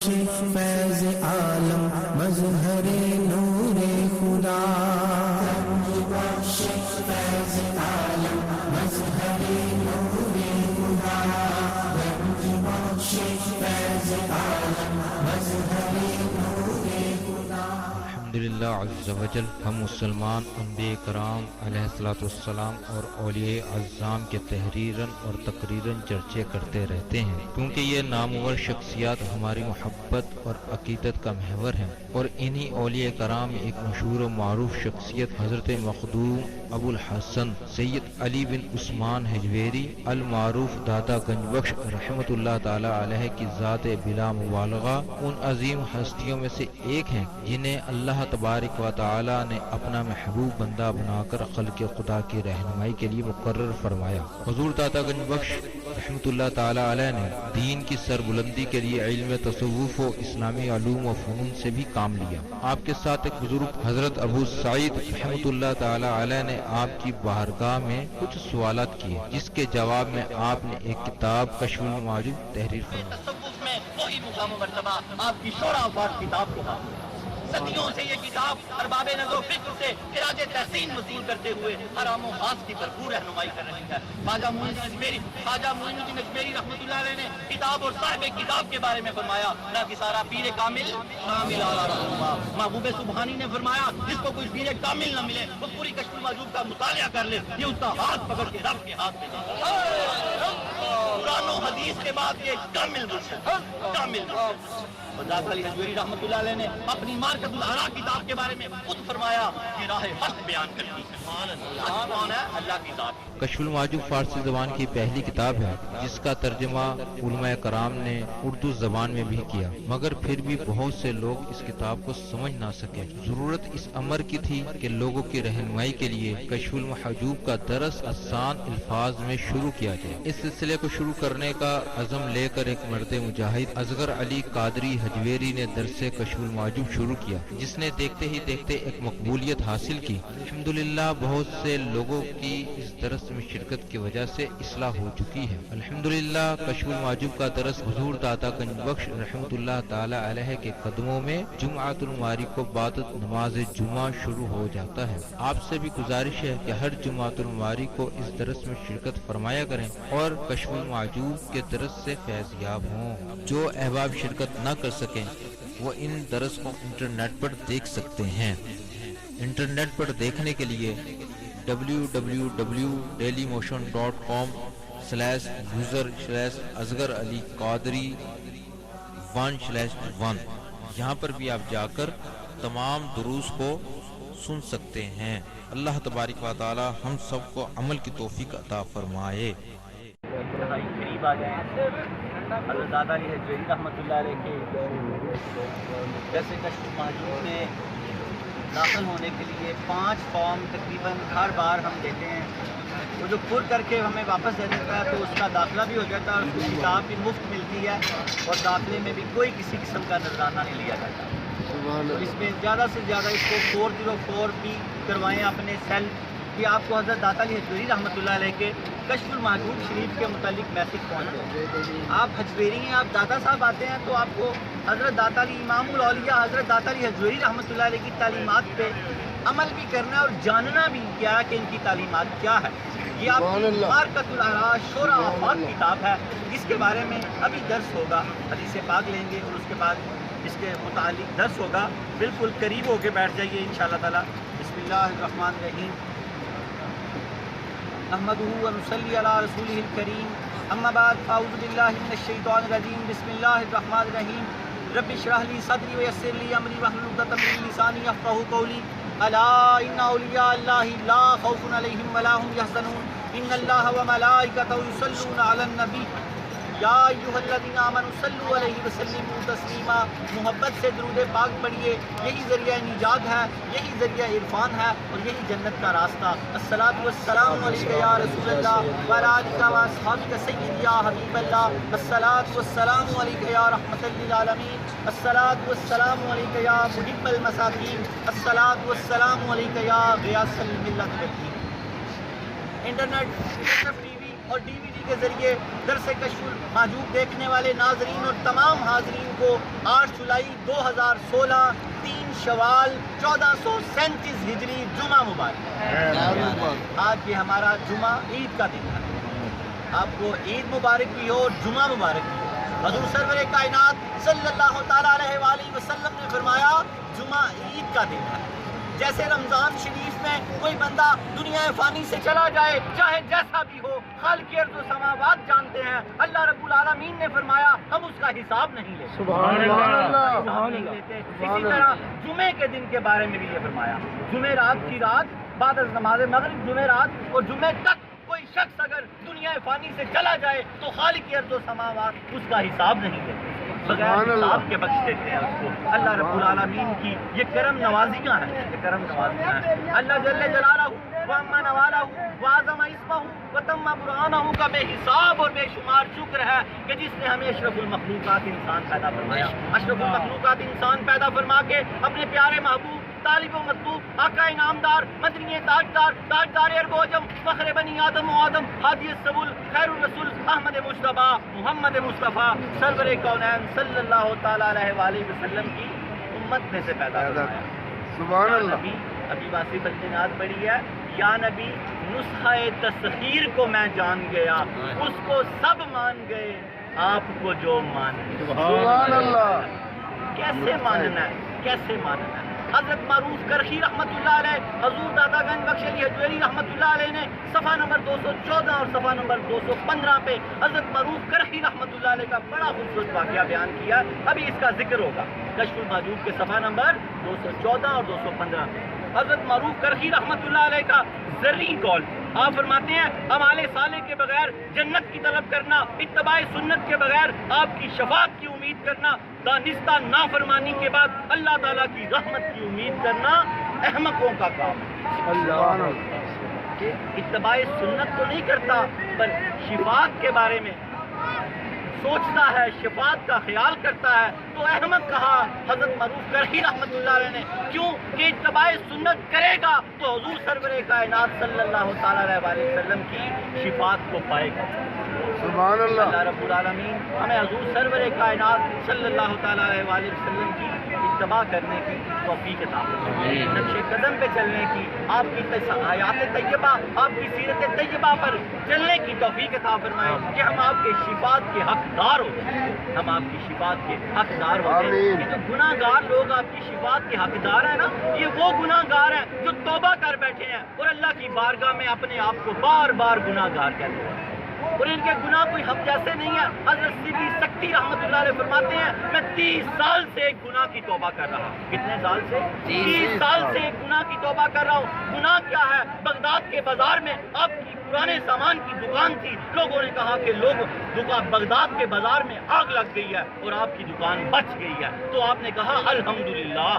فیض عالم مظہر نور خدا، فیض عالم مظہر نور خدا، فیض عالم مظہر نور خدا۔ الحمدللہ عز و جل، ہم مسلمان انبیاء کرام علیہ الصلوۃ والسلام اور اولیاء اعظام کے تحریراً اور تقریراً چرچے کرتے رہتے ہیں، کیونکہ یہ نامور شخصیات ہماری محبت اور عقیدت کا محور ہیں، اور انہی اولیاء کرام میں ایک مشہور و معروف شخصیت حضرت مخدوم ابو الحسن سید علی بن عثمان حجویری المعروف دادا گنج بخش رحمۃ اللہ تعالی علیہ کی ذات بلا مبالغہ ان عظیم ہستیوں میں سے ایک ہیں جنہیں اللہ تبارک و تعالی نے اپنا محبوب بندہ بنا کر خلق خدا کی رہنمائی کے لیے مقرر فرمایا۔ حضور دادا گنج بخش رحمۃ اللہ تعالی علیہ نے دین کی سربلندی کے لیے علم تصوف و اسلامی علوم و فنون سے بھی کام لیا۔ آپ کے ساتھ ایک بزرگ حضرت ابو سعید رحمۃ اللہ تعالی علیہ نے آپ کی بارگاہ میں کچھ سوالات کیے، جس کے جواب میں آپ نے ایک کتاب کشف المعجوب تحریر فرمائی۔ تصوف میں وہی مقام و مرتبہ آپ کی شورا آباد کتاب کو حاصل ہے۔ صدیوں سے یہ کتاب ارباب نظر و فکر سے خراج تحسین وصول کرتے ہوئے حرام و خاص کی بھرپور رہنمائی کر رہی ہے۔ خواجہ معین الدین اجمیری رحمۃ اللہ علیہ نے کتاب اور صاحب کتاب کے بارے میں فرمایا، نہ کہ سارا پیر کامل کامل اعلیٰ رہنما۔ محبوب سبحانی نے فرمایا، جس کو کوئی پیر کامل نہ ملے وہ پوری کشف المعجوب کا مطالعہ کر لے، یہ اس کا ہاتھ پکڑ کے رب کے ہاتھ میں قرآن و حدیث کے بعد یہ کامل مرشد کامل مرشد۔ حضرت علی حجویری رحمۃ اللہ علیہ نے اپنی مارکت الآراء کتاب کے بارے میں خود فرمایا کہ راہ حق بیان کرتی ہے۔ حق کون ہے؟ اللہ کی ذات۔ کشف المعجوب فارسی زبان کی پہلی کتاب ہے جس کا ترجمہ علماء کرام نے اردو زبان میں بھی کیا، مگر پھر بھی بہت سے لوگ اس کتاب کو سمجھ نہ سکے۔ ضرورت اس امر کی تھی کہ لوگوں کی رہنمائی کے لیے کشف المحجوب کا درس آسان الفاظ میں شروع کیا جائے۔ اس سلسلے کو شروع کرنے کا عزم لے کر ایک مرد مجاہد اصغر علی قادری حجویری نے درس کشف المعجوب شروع کیا، جس نے دیکھتے ہی دیکھتے ایک مقبولیت حاصل کی۔ الحمدللہ بہت سے لوگوں کی اس درس میں شرکت کی وجہ سے اصلاح ہو چکی ہے۔ الحمدللہ کشف المعجوب کا درس حضور داتا گنج بخش رحمۃ اللہ تعالی علیہ کے قدموں میں جمعۃ المبارک کو بعد نماز جمعہ شروع ہو جاتا ہے۔ آپ سے بھی گزارش ہے کہ ہر جمعۃ المبارک کو اس درس میں شرکت فرمایا کریں اور کشف المعجوب کے درس سے فیض یاب ہوں۔ جو احباب شرکت نہ کر سکیں وہ ان درس کو انٹرنیٹ پر دیکھ سکتے ہیں۔ انٹرنیٹ پر دیکھنے کے لیے www.dailymotion.com/user/اصغر علی قادری 1/1 یہاں پر بھی آپ جا کر تمام دروس کو سن سکتے ہیں۔ اللہ تبارک و تعالی ہم سب کو عمل کی توفیق عطا فرمائے۔ قریب آ جائیں حضرت دادا علی حجویری رحمۃ اللہ علیہ کے جیسے کشف المعجوب میں داخل ہونے کے لیے 5 فارم تقریباً ہر بار ہم دیتے ہیں، وہ جو پر کر کے ہمیں واپس دے دیتا ہے تو اس کا داخلہ بھی ہو جاتا ہے اور اس کو کتاب بھی مفت ملتی ہے اور داخلے میں بھی کوئی کسی قسم کا نذرانہ نہیں لیا جاتا۔ تو اس میں زیادہ سے زیادہ اس کو 404 بھی کروائیں اپنے سیل کہ آپ کو حضرت داتا علی حجویری رحمۃ اللہ علیہ کے کشف المعجوب شریف کے متعلق میسج پہنچے۔ آپ حجویری ہیں، آپ داتا صاحب آتے ہیں تو آپ کو حضرت داتا علی امام الاولیاء حضرت داتا علی حجویری رحمۃ اللہ علیہ کی تعلیمات پہ عمل بھی کرنا ہے اور جاننا بھی کیا کہ ان کی تعلیمات کیا ہے۔ یہ آپ کی مارکت الآراء شورا آباد کتاب ہے جس کے بارے میں ابھی درس ہوگا، حدیث پاک لیں گے اور اس کے بعد اس کے متعلق درس ہوگا۔ بالکل قریب ہو کے بیٹھ جائیے انشاءاللہ تعالی۔ بسم اللہ الرحمن الرحیم، نحمدہ ونصلی علی رسولہ الکریم، اما بعد، اعوذ باللہ من الشیطان الرجیم، بسم اللہ الرحمن الرحیم، رب اشرح لی صدری ویسر لی امری واحلل عقدۃ من لسانی یفقہوا قولی، الا ان اولیاء اللہ لا خوف علیہم ولا هم یحزنون، ان اللہ وملائکتہ یصلون علی النبی یا ایھا الذین آمنوا صلوا علیہ وسلموا تسلیما۔ محبت سے درود پاک پڑھیے، یہی ذریعہ نجات ہے، یہی ذریعہ عرفان ہے اور یہی جنت کا راستہ۔ الصلاۃ والسلام علیک یا رسول اللہ وعلی آلک و اصحابک سیدی یا حبیب اللہ۔ الصلاۃ والسلام علیک یا رحمۃ للعالمین، الصلاۃ والسلام علیک یا محب المساکین، الصلاۃ والسلام علیک یا غیاث الملت۔ انٹرنیٹ ٹی وی اور DVD کے ذریعے درس کشف المحجوب دیکھنے والے ناظرین اور تمام حاضرین کو 8 جولائی 2016 3 شوال 1437 ہجری جمعہ مبارک۔ آج یہ ہمارا جمعہ عید کا دن ہے، آپ کو عید مبارک بھی ہو اور جمعہ مبارک بھی ہو۔ حضور سرور کائنات صلی اللہ تعالیٰ علیہ وآلہ وسلم نے فرمایا جمعہ عید کا دن ہے۔ جیسے رمضان شریف میں کوئی بندہ دنیا فانی سے چلا جائے چاہے جیسا بھی ہو، خالق ارض و سماوات جانتے ہیں، اللہ رب العالمین نے فرمایا ہم اس کا حساب نہیں لیتے، سبحان اللہ، حساب نہیں لیتے۔ اسی طرح جمعے کے دن کے بارے میں بھی یہ فرمایا، جمعے رات کی رات بعد از نماز مغرب جمعے رات اور جمعے تک کوئی شخص اگر دنیا فانی سے چلا جائے تو خالق ارض و سماوات اس کا حساب نہیں لیتے، بغیر حساب کے بخش دیتے ہیں اس کو۔ اللہ رب العالمین کی یہ کرم نوازیاں ہیں، یہ کرم نوازیاں ہیں۔ اللہ جل جلالہ وعما نوالہ وعظم اسمہ وتم برہانہ کا بے حساب اور بے شمار شکر ہے کہ جس نے ہمیں اشرف المخلوقات انسان پیدا فرمایا، اشرف المخلوقات انسان پیدا فرما کے اپنے پیارے محبوب طالب و مطلوب آقا انعامدار مدنی تاجدار تاجدار عرب و عجم فخر بنی آدم و آدم ہادی السبل خیر الرسول احمد مجتبیٰ محمد مصطفیٰ سرور کونین صلی اللہ تعالیٰ علیہ وآلہ وسلم کی امت میں سے پیدا فرمایا۔ سبحان اللہ۔ ابھی واصف الجنات پڑھی ہے، یا نبی نسخہ تسخیر کو میں جان گیا، اس کو سب مان گئے آپ کو جو مان گئے۔ سبحان اللہ۔ کیسے ماننا ہے، کیسے ماننا ہے؟ حضرت معروف کرخی رحمت اللہ علیہ، حضور دادا گنج بخش علی حجویری رحمت اللہ علیہ نے صفحہ نمبر 214 اور صفحہ نمبر 215 پہ حضرت معروف کرخی رحمت اللہ علیہ کا بڑا خوبصورت واقعہ بیان کیا، ابھی اس کا ذکر ہوگا کشف المحجوب کے صفحہ نمبر 214 اور 215 پہ۔ حضرت معروف کرخی رحمت اللہ علیہ کا زرعی قول، آپ فرماتے ہیں اعمال صالح کے بغیر جنت کی طلب کرنا، اتباع سنت کے بغیر آپ کی شفاعت کی امید کرنا، دانستہ نافرمانی کے بعد اللہ تعالیٰ کی رحمت کی امید کرنا احمقوں کا کام ہے۔ اللہ کہ اتباع سنت تو نہیں کرتا پر شفاعت کے بارے میں سوچتا ہے، شفاعت کا خیال کرتا ہے تو احمق کہا حضرت معروف کرخی رحمت اللہ علیہ نے۔ کیوں کہ اتباع سنت کرے گا تو حضور سرور کائنات صلی اللہ تعالیٰ علیہ وسلم کی شفاعت کو پائے گا۔ سبحان اللہ۔ اللہ رب العالمین ہمیں حضور سرور کائنات صلی اللہ تعالیٰ علیہ وسلم کی اتباع کرنے کی توفیق عطا فرمائے، نقش قدم پہ چلنے کی، آپ کی حیات طیبہ، آپ کی سیرت طیبہ پر چلنے کی توفیق عطا فرمائے کہ ہم آپ کے شفاعت کے حقدار ہو جائیں، ہم آپ کی شفاعت کے حقدار ہو جائیں۔ یہ جو گناہ گار لوگ آپ کی شفاعت کے حقدار ہیں نا، یہ وہ گناہ گار ہیں جو توبہ کر بیٹھے ہیں اور اللہ کی بارگاہ میں اپنے آپ کو بار بار گناہ گار کہتے ہیں اور ان کے گناہ کوئی ہم جیسے نہیں ہے۔ حضرت سیدی سکتی رحمت اللہ علیہ فرماتے ہیں میں 30 سال سے ایک گناہ کی توبہ کر رہا ہوں۔ کتنے سال سے؟ 30 سال سے ایک گناہ کی توبہ کر رہا ہوں۔ گناہ کیا ہے؟ بغداد کے بازار میں آپ کی پرانے سامان کی دکان تھی، لوگوں نے کہا کہ بغداد کے بازار میں آگ لگ گئی ہے اور آپ کی دکان بچ گئی ہے، تو آپ نے کہا الحمدللہ۔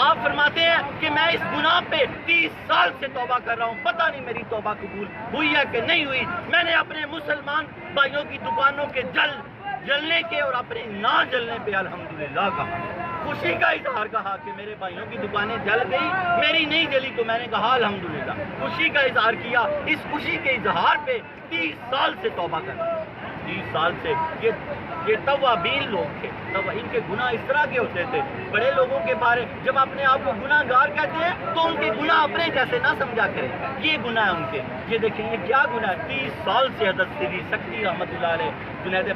آپ فرماتے ہیں کہ میں اس گناہ پہ 30 سال سے توبہ کر رہا ہوں، پتہ نہیں میری توبہ قبول ہوئی ہے کہ نہیں ہوئی۔ میں نے اپنے مسلمان بھائیوں کی دکانوں کے جلنے کے اور اپنے نہ جلنے پہ الحمدللہ کہا، خوشی کا اظہار کہا کہ میرے بھائیوں کی دکانیں جل گئی، میری نہیں جلی، تو میں نے کہا الحمدللہ، خوشی کا اظہار کیا۔ اس خوشی کے اظہار پہ 30 سال سے توبہ کر رہا ہوں، 30 سال سے۔ یہ توابین لوگ تھے، ان کے گناہ اس طرح کے ہوتے تھے۔ بڑے لوگوں کے بارے جب اپنے آپ کو گناہ گار کہتے ہیں تو ان کے گناہ اپنے جیسے نہ سمجھا کریں، یہ گناہ ہے ان کے۔ یہ دیکھیں یہ کیا گناہ ہے۔ 30 سال سے حضرت سیدی سکتی رحمت اللہ علیہ، جنید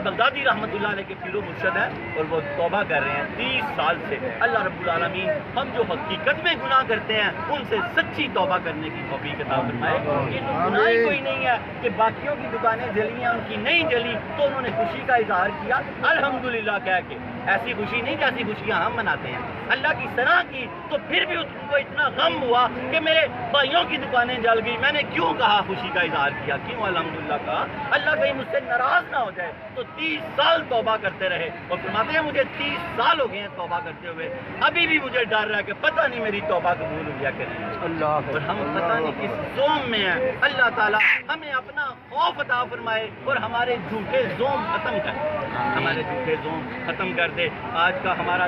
بغدادی رحمت اللہ علیہ کے پیر و مرشد ہیں اور وہ توبہ کر رہے ہیں 30 سال سے۔ اللہ رب العالمین ہم جو حقیقت میں گناہ کرتے ہیں ان سے سچی توبہ کرنے کی توفیق عطا فرمائے۔ یہ تو گناہ ہی کوئی نہیں ہے کہ باقیوں کی دکانیں جلی ہیں ان کی نہیں جلی تو انہوں نے خوشی کا اظہار کیا الحمدللہ کہہ کے۔ ایسی خوشی نہیں جیسی خوشیاں ہم مناتے ہیں، اللہ کی ثنا کی تو پھر بھی ان کو اتنا غم ہوا کہ میرے بھائیوں کی دکانیں جل گئی، میں نے کیوں کہا خوشی کا اظہار کیا، کیوں الحمدللہ کہا؟ اللہ کہیں مجھ سے ناراض نہ ہو جائے، تو 30 سال توبہ کرتے رہے اور فرماتے ہیں مجھے 30 سال ہو گئے ہیں توبہ کرتے ہوئے، ابھی بھی مجھے ڈر رہا ہے کہ پتہ نہیں میری توبہ قبول ہو گیا کہ نہیں۔ اللہ اور ہم پتہ نہیں کس زوم میں ہیں۔ اللہ تعالیٰ ہمیں اپنا خوف عطا فرمائے اور ہمارے جھوٹے زوم ختم کر دے، ہمارے جھوٹے زوم ختم کر دے۔ آج کا ہمارا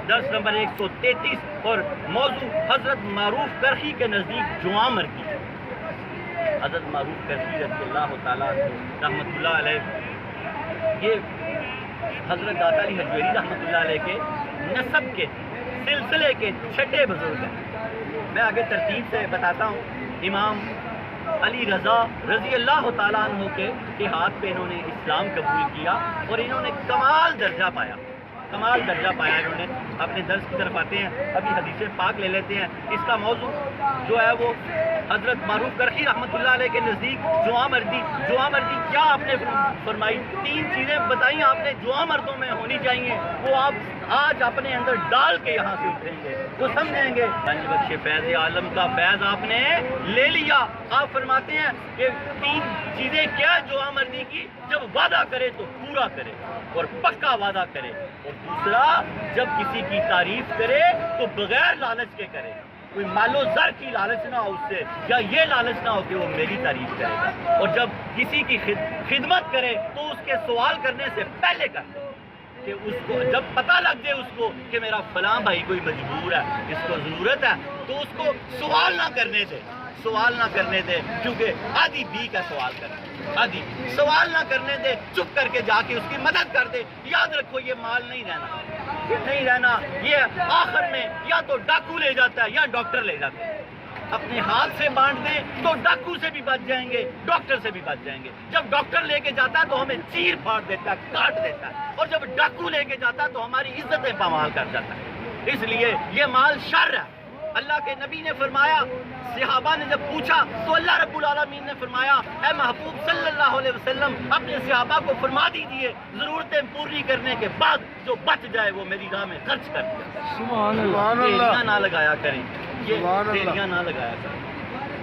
درس نمبر 133 اور موضوع حضرت معروف کرخی کے نزدیک جواں مرگی۔ حضرت معروف کرزی رضی اللہ تعالیٰ رحمۃ اللہ علیہ، یہ حضرت داتا علی حجویری رحمۃ اللہ علیہ کے نسب کے سلسلے کے چھٹے بزرگ ہیں۔ میں آگے ترتیب سے بتاتا ہوں۔ امام علی رضا رضی اللہ تعالیٰ عنہ کے ہاتھ پہ انہوں نے اسلام قبول کیا اور انہوں نے کمال درجہ پایا، کمال درجہ پایا انہوں نے۔ اپنے درس کی طرف آتے ہیں، ابھی حدیث پاک لے لیتے ہیں۔ اس کا موضوع جو ہے وہ حضرت معروف کرخی رحمۃ اللہ علیہ کے نزدیک جواں مردی کیا آپ نے فرمائی؟ 3 چیزیں بتائیں آپ نے جواں مردوں میں ہونی چاہیے، وہ آپ آج اپنے اندر ڈال کے یہاں سے اتریں گے، وہ سمجھیں گے۔ گنج بخش فیض عالم کا فیض آپ نے لے لیا۔ آپ فرماتے ہیں کہ 3 چیزیں کیا جواں مردی کی؟ جب وعدہ کرے تو پورا کرے اور پکا وعدہ کرے، اور دوسرا جب کسی کی تعریف کرے تو بغیر لالچ کے کرے، کوئی مال و زر کی لالچ نہ ہو اس سے، یا یہ لالچ نہ ہو کہ وہ میری تعریف کرے گا، اور جب کسی کی خدمت کرے تو اس کے سوال کرنے سے پہلے کر دے، کہ اس کو جب پتہ لگ جائے اس کو کہ میرا فلاں بھائی کوئی مجبور ہے، اس کو ضرورت ہے، تو اس کو سوال نہ کرنے دے، کیونکہ آدھی بی کا سوال کرے، آدھی سوال نہ کرنے دے، چپ کر کے جا کے اس کی مدد کر دے۔ یاد رکھو یہ مال نہیں رہنا، یہ آخر میں یا تو ڈاکو لے جاتا ہے یا ڈاکٹر لے جاتا ہے۔ اپنے ہاتھ سے بانٹ دیں تو ڈاکو سے بھی بچ جائیں گے، ڈاکٹر سے بھی بچ جائیں گے۔ جب ڈاکٹر لے کے جاتا ہے تو ہمیں چیر پھاڑ دیتا ہے، کاٹ دیتا ہے، اور جب ڈاکو لے کے جاتا ہے تو ہماری عزتیں پامال کر جاتا ہے۔ اس لیے یہ مال شر ہے۔ اللہ کے نبی نے فرمایا، صحابہ نے جب پوچھا تو اللہ رب العالمین نے فرمایا، اے محبوب صلی اللہ علیہ وسلم اپنے صحابہ کو فرما دیجئے ضرورتیں پوری کرنے کے بعد جو بچ جائے وہ میری راہ میں خرچ کر دیا۔ سبحان اللہ، ڈیریاں نہ لگایا کریں، یہ ڈیریاں نہ لگایا کریں۔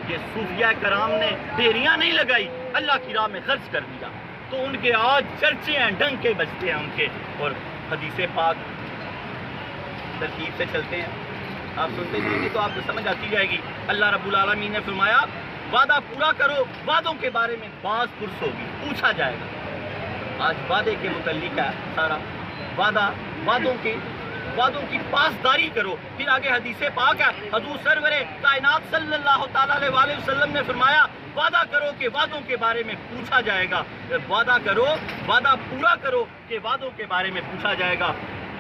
یہ صوفیاء کرام نے ڈیریاں نہیں لگائی، اللہ کی راہ میں خرچ کر دیا، تو ان کے آج چرچے ہیں، ڈنکے بجتے ہیں ان کے۔ اور حدیث پاک ترتیب سے چلتے ہیں، آپ سنتے جائیں گے تو آپ کو سمجھ آتی جائے گی۔ اللہ رب العالمین نے فرمایا وعدہ پورا کرو، وعدوں کے بارے میں باز پرس ہوگی، پوچھا جائے گا۔ آج وعدے کے متعلق ہے سارا، وعدوں کی پاسداری کرو۔ پھر آگے حدیث پاک ہے، حضور سرور کائنات صلی اللہ تعالیٰ علیہ وآلہ وسلم نے فرمایا وعدہ کرو کہ وعدوں کے بارے میں پوچھا جائے گا، وعدہ کرو، وعدہ پورا کرو کہ وعدوں کے بارے میں پوچھا جائے گا۔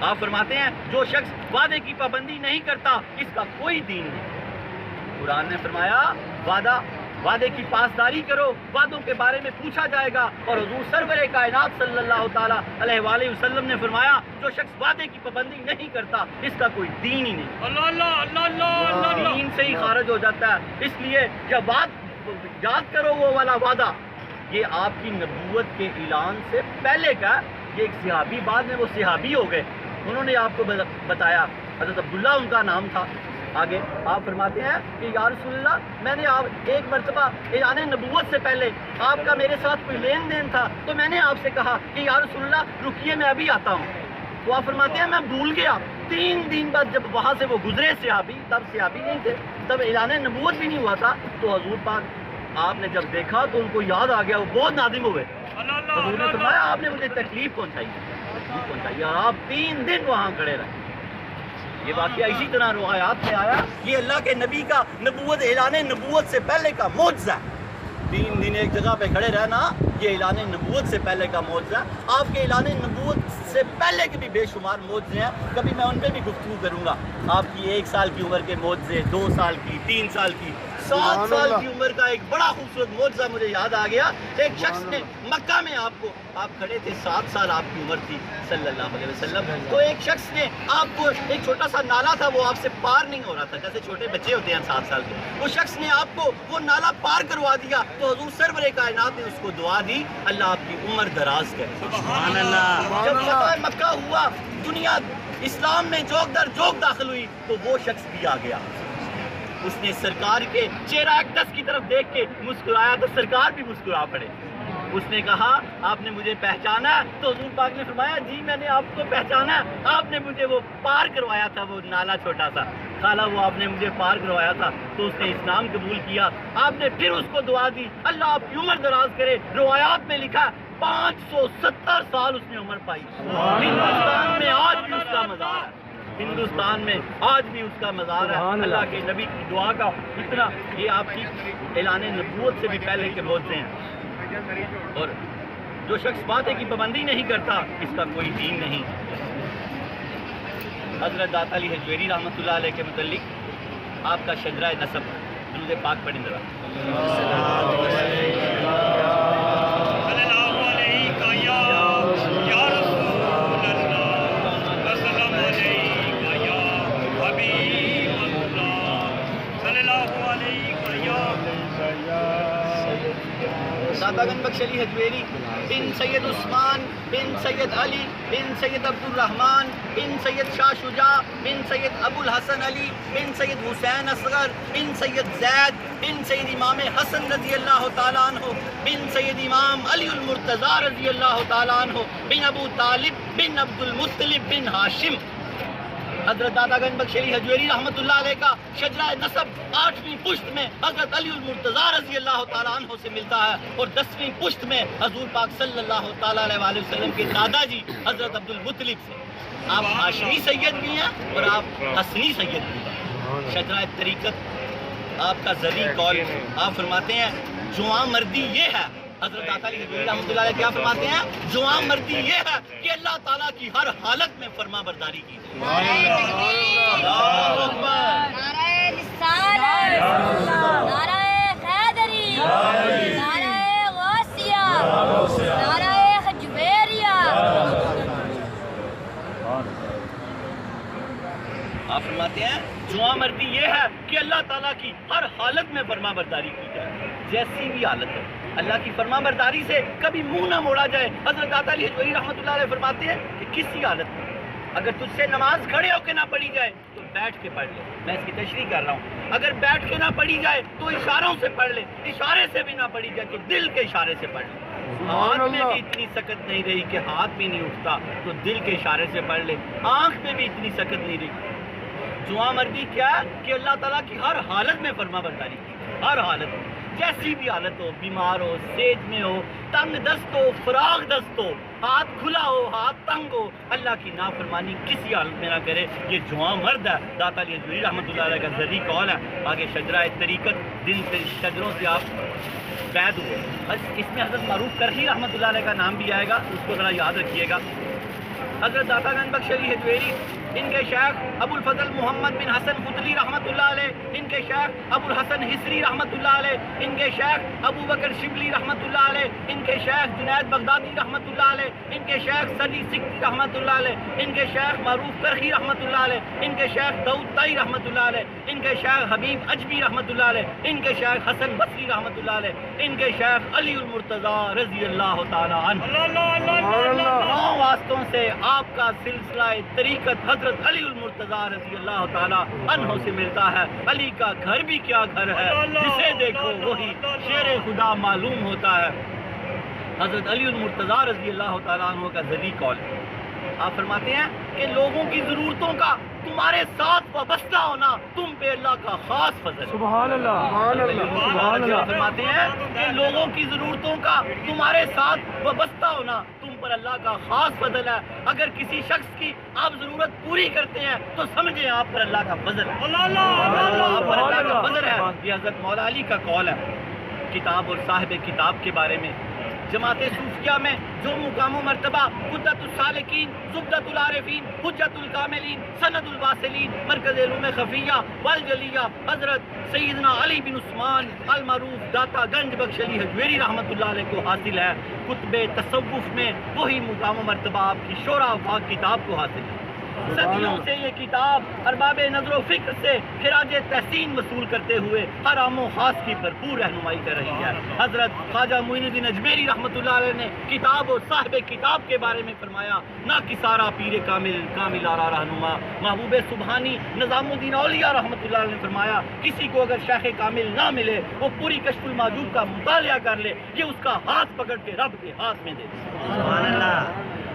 آپ فرماتے ہیں جو شخص وعدے کی پابندی نہیں کرتا اس کا کوئی دین نہیں۔ قرآن نے فرمایا وعدے کی پاسداری کرو، وعدوں کے بارے میں پوچھا جائے گا، اور حضور سرور کائنات صلی اللہ تعالیٰ علیہ وآلہ وسلم نے فرمایا جو شخص وعدے کی پابندی نہیں کرتا اس کا کوئی دین ہی نہیں، دین سے ہی خارج ہو جاتا ہے۔ اس لیے جب یاد کرو وہ والا وعدہ، یہ آپ کی نبوت کے اعلان سے پہلے کا، یہ ایک صحابی بعد میں وہ صحابی ہو گئے، انہوں نے آپ کو بتایا، حضرت عبداللہ ان کا نام تھا۔ آگے آپ فرماتے ہیں کہ یا رسول اللہ میں نے آپ ایک مرتبہ اعلان نبوت سے پہلے آپ کا میرے ساتھ کوئی لین دین تھا، تو میں نے آپ سے کہا کہ یا رسول اللہ رکیے میں ابھی آتا ہوں، تو آپ فرماتے ہیں میں بھول گیا۔ 3 دن بعد جب وہاں سے وہ گزرے صحابی، تب صحابی نہیں تھے، تب اعلان نبوت بھی نہیں ہوا تھا، تو حضور پاک آپ نے جب دیکھا تو ان کو یاد آ گیا، وہ بہت نادم ہوئے۔ حضور نے فرمایا آپ نے مجھے تکلیف پہنچائی، اور آپ 3 دن وہاں کھڑے رہے۔ یہ واقعہ اسی طرح روایات میں آیا، یہ اللہ کے نبی کا نبوت، اعلان نبوت سے پہلے کا معجزہ ہے۔ 3 دن ایک جگہ پہ کھڑے رہنا یہ اعلان نبوت سے پہلے کا معجزہ ہے۔ آپ کے اعلان نبوت سے پہلے کے بھی بے شمار معجزے ہیں، کبھی میں ان پہ بھی گفتگو کروں گا۔ آپ کی 1 سال کی عمر کے معجزے، 2 سال کی، 3 سال کی، 7 سال کی عمر کا ایک بڑا خوبصورت معجزہ مجھے یاد آ گیا۔ ایک شخص نے مکہ میں آپ کھڑے تھے، 7 سال آپ کی عمر تھی صلی اللہ علیہ وسلم، تو ایک شخص نے آپ کو ایک چھوٹا سا نالا تھا، وہ آپ سے پار نہیں ہو رہا تھا، جیسے چھوٹے بچے ہوتے ہیں 7 سال کے، وہ شخص نے آپ کو وہ نالا پار کروا دیا، تو حضور سرور کائنات نے اس کو دعا دی اللہ آپ کی عمر دراز کرے۔ سبحان اللہ۔ جب فتح مکہ ہوا، دنیا اسلام میں جوک در جوک داخل ہوئی، تو وہ شخص بھی آ گیا، اس نے سرکار کے چہرہ اقدس کی طرف دیکھ کے مسکرایا تو سرکار بھی مسکرا پڑے۔ اس نے کہا آپ نے مجھے پہچانا، تو حضور پاک نے فرمایا جی میں نے آپ کو پہچانا، آپ نے مجھے وہ پار کروایا تھا، وہ نالا چھوٹا سا خالہ، وہ آپ نے مجھے پار کروایا تھا، تو اس نے اسلام قبول کیا۔ آپ نے پھر اس کو دعا دی اللہ آپ کی عمر دراز کرے۔ روایات میں لکھا 570 سال اس نے عمر پائی، ہندوستان میں آج بھی اس کا مزار ہے۔ ہندوستان میں آج بھی اس کا مزار ہے. اللہ کے نبی کی دعا کا اتنا، یہ آپ کی اعلان نبوت سے بھی پہلے کے موضوع ہیں. اور جو شخص وعدے کی پابندی نہیں کرتا اس کا کوئی دین نہیں. حضرت داتا علی حجویری رحمۃ اللہ علیہ کے متعلق آپ کا شجرہ نسب درود پاک پڑھیں ذرا. داتا گنج بخش علی حجویری بن سید عثمان بن سید علی بن سید عبد الرحمن بن سید شاہ شجاع بن سید ابو الحسن علی بن سید حسین اصغر بن سید زید بن سید امام حسن رضی اللہ تعالیٰ عنہ بن سید امام علی المرتضی رضی اللہ تعالیٰ عنہ بن ابو طالب بن عبد المطلب بن ہاشم. حضرت داتا گنج بخش علی حجویری رحمۃ اللہ علیہ کا شجرہ نسب 8ویں پشت میں حضرت علی المرتضی رضی اللہ تعالیٰ عنہ سے ملتا ہے اور 10ویں پشت میں حضور پاک صلی اللہ تعالیٰ علیہ وآلہ وسلم کے دادا جی حضرت عبد المطلب سے. آپ ہاشمی سید بھی ہیں اور آپ حسنی سید بھی ہیں. شجرہ طریقت آپ کا ذری قول. آپ فرماتے ہیں جواں مردی یہ ہے، حضرت داتا علی حجویری رحمۃ اللہ علیہ کیا فرماتے ہیں؟ جواں مردی یہ ہے کہ اللہ تعالیٰ کی ہر حالت میں فرما برداری کی. آپ فرماتے ہیں جواں مردی یہ ہے کہ اللہ تعالیٰ کی ہر حالت میں فرما برداری کی جائے، جیسی بھی حالت ہو اللہ کی فرما برداری سے کبھی منہ نہ موڑا جائے. حضرت داتا علی حجویری رحمۃ اللہ علیہ فرماتے ہیں کہ کسی حالت میں اگر تجھ سے نماز کھڑے ہو کے نہ پڑھی جائے تو بیٹھ کے پڑھ لے. میں اس کی تشریح کر رہا ہوں. اگر بیٹھ کے نہ پڑھی جائے تو اشاروں سے پڑھ لے، اشارے سے بھی نہ پڑھی جائے تو دل کے اشارے سے پڑھ لے. ہاتھ میں بھی اتنی سکت نہیں رہی کہ ہاتھ بھی نہیں اٹھتا تو دل کے اشارے سے پڑھ لے. آنکھ میں بھی اتنی سکت نہیں رہی. جواں مردی کیا ہے کہ اللہ تعالیٰ کی ہر حالت میں فرما برداری کی، ہر حالت میں، جیسی بھی حالت ہو، بیمار ہو، سیج میں ہو، تنگ دست ہو، فراغ دست ہو، ہاتھ کھلا ہو، ہاتھ تنگ ہو، اللہ کی نافرمانی کسی حالت میں نہ کرے. یہ جواں مرد ہے. داتا علی حجویری رحمۃ اللہ علیہ کا ذری قول ہے. آگے شجرہ طریقت، جن سے شجروں سے آپ قید ہوئے، بس اس میں حضرت معروف کرخی رحمۃ اللہ علیہ کا نام بھی آئے گا، اس کو ذرا یاد رکھیے گا. حضرت داتا گنج بخش علی حجویری، ان کے شیخ ابو الفضل محمد بن حسن فتلی رحمۃ اللہ علیہ، ان کے شیخ ابو الحسن حسری رحمۃ اللہ علیہ، ان کے شیخ ابو بکر شبلی رحمۃ اللہ علیہ، ان کے شیخ جنید بغدادی رحمۃ اللہ علیہ، ان کے شیخ سلی سکتی رحمۃ اللہ علیہ، ان کے شیخ معروف کرخی رحمۃ اللہ علیہ، ان کے شیخ داؤد طائی رحمۃ اللہ علیہ، ان کے شیخ حبیب اجبی رحمۃ اللہ علیہ، ان کے شیخ حسن بصری رحمۃ اللہ علیہ، ان کے شیخ علی المرتضی رضی اللہ تعالیٰ عنہ. 9 واسطوں سے آپ کا سلسلہ طریقت حضرت علی المرتضی رضی اللہ تعالیٰ عنہ سے ملتا ہے. علی کا گھر بھی کیا گھر ہے، جسے دیکھو وہی شیر خدا معلوم ہوتا ہے. حضرت علی المرتضی رضی اللہ تعالیٰ عنہ کا ذری قول. آپ فرماتے ہیں کہ لوگوں کی ضرورتوں کا تمہارے ساتھ وابستہ ہونا تم پہ اللہ کا خاص فضل ہے. سبحان اللہ، سبحان اللہ، سبحان اللہ. فرماتے ہیں کہ لوگوں کی ضرورتوں کا تمہارے ساتھ وابستہ ہونا تم پر اللہ کا خاص فضل ہے. اگر کسی شخص کی آپ ضرورت پوری کرتے ہیں تو سمجھیں آپ پر اللہ کا فضل ہے، آپ پر اللہ کا فضل ہے. یہ حضرت مولا علی کا قول ہے کتاب اور صاحب کتاب کے بارے میں. جماعت صوفیہ میں جو مقام و مرتبہ قدرت السالکین، زبدۃ العارفین، حجت الکاملین، سند الواصلین، مرکز علوم خفیہ والجلیہ حضرت سیدنا علی بن عثمان المعروف داتا گنج بخش علی حجویری رحمۃ اللہ علیہ کو حاصل ہے، کتب تصوف میں وہی مقام و مرتبہ آپ کی شورا افاق کتاب کو حاصل ہے. صدیوں سے یہ کتاب ارباب نظر و فکر سے خراج تحسین وصول کرتے ہوئے ہر عام و خاص کی بھرپور رہنمائی کر رہی ہے. حضرت خواجہ معین الدین اجمیری رحمۃ اللہ علیہ نے کتاب اور صاحب کتاب کے بارے میں فرمایا، نہ کسارا پیر کامل کامل آرا رہنما. محبوب سبحانی نظام الدین اولیاء رحمۃ اللہ علیہ نے فرمایا کسی کو اگر شیخ کامل نہ ملے وہ پوری کشف المحجوب کا مطالعہ کر لے، یہ اس کا ہاتھ پکڑ کے رب کے ہاتھ میں دے. سبحان اللہ.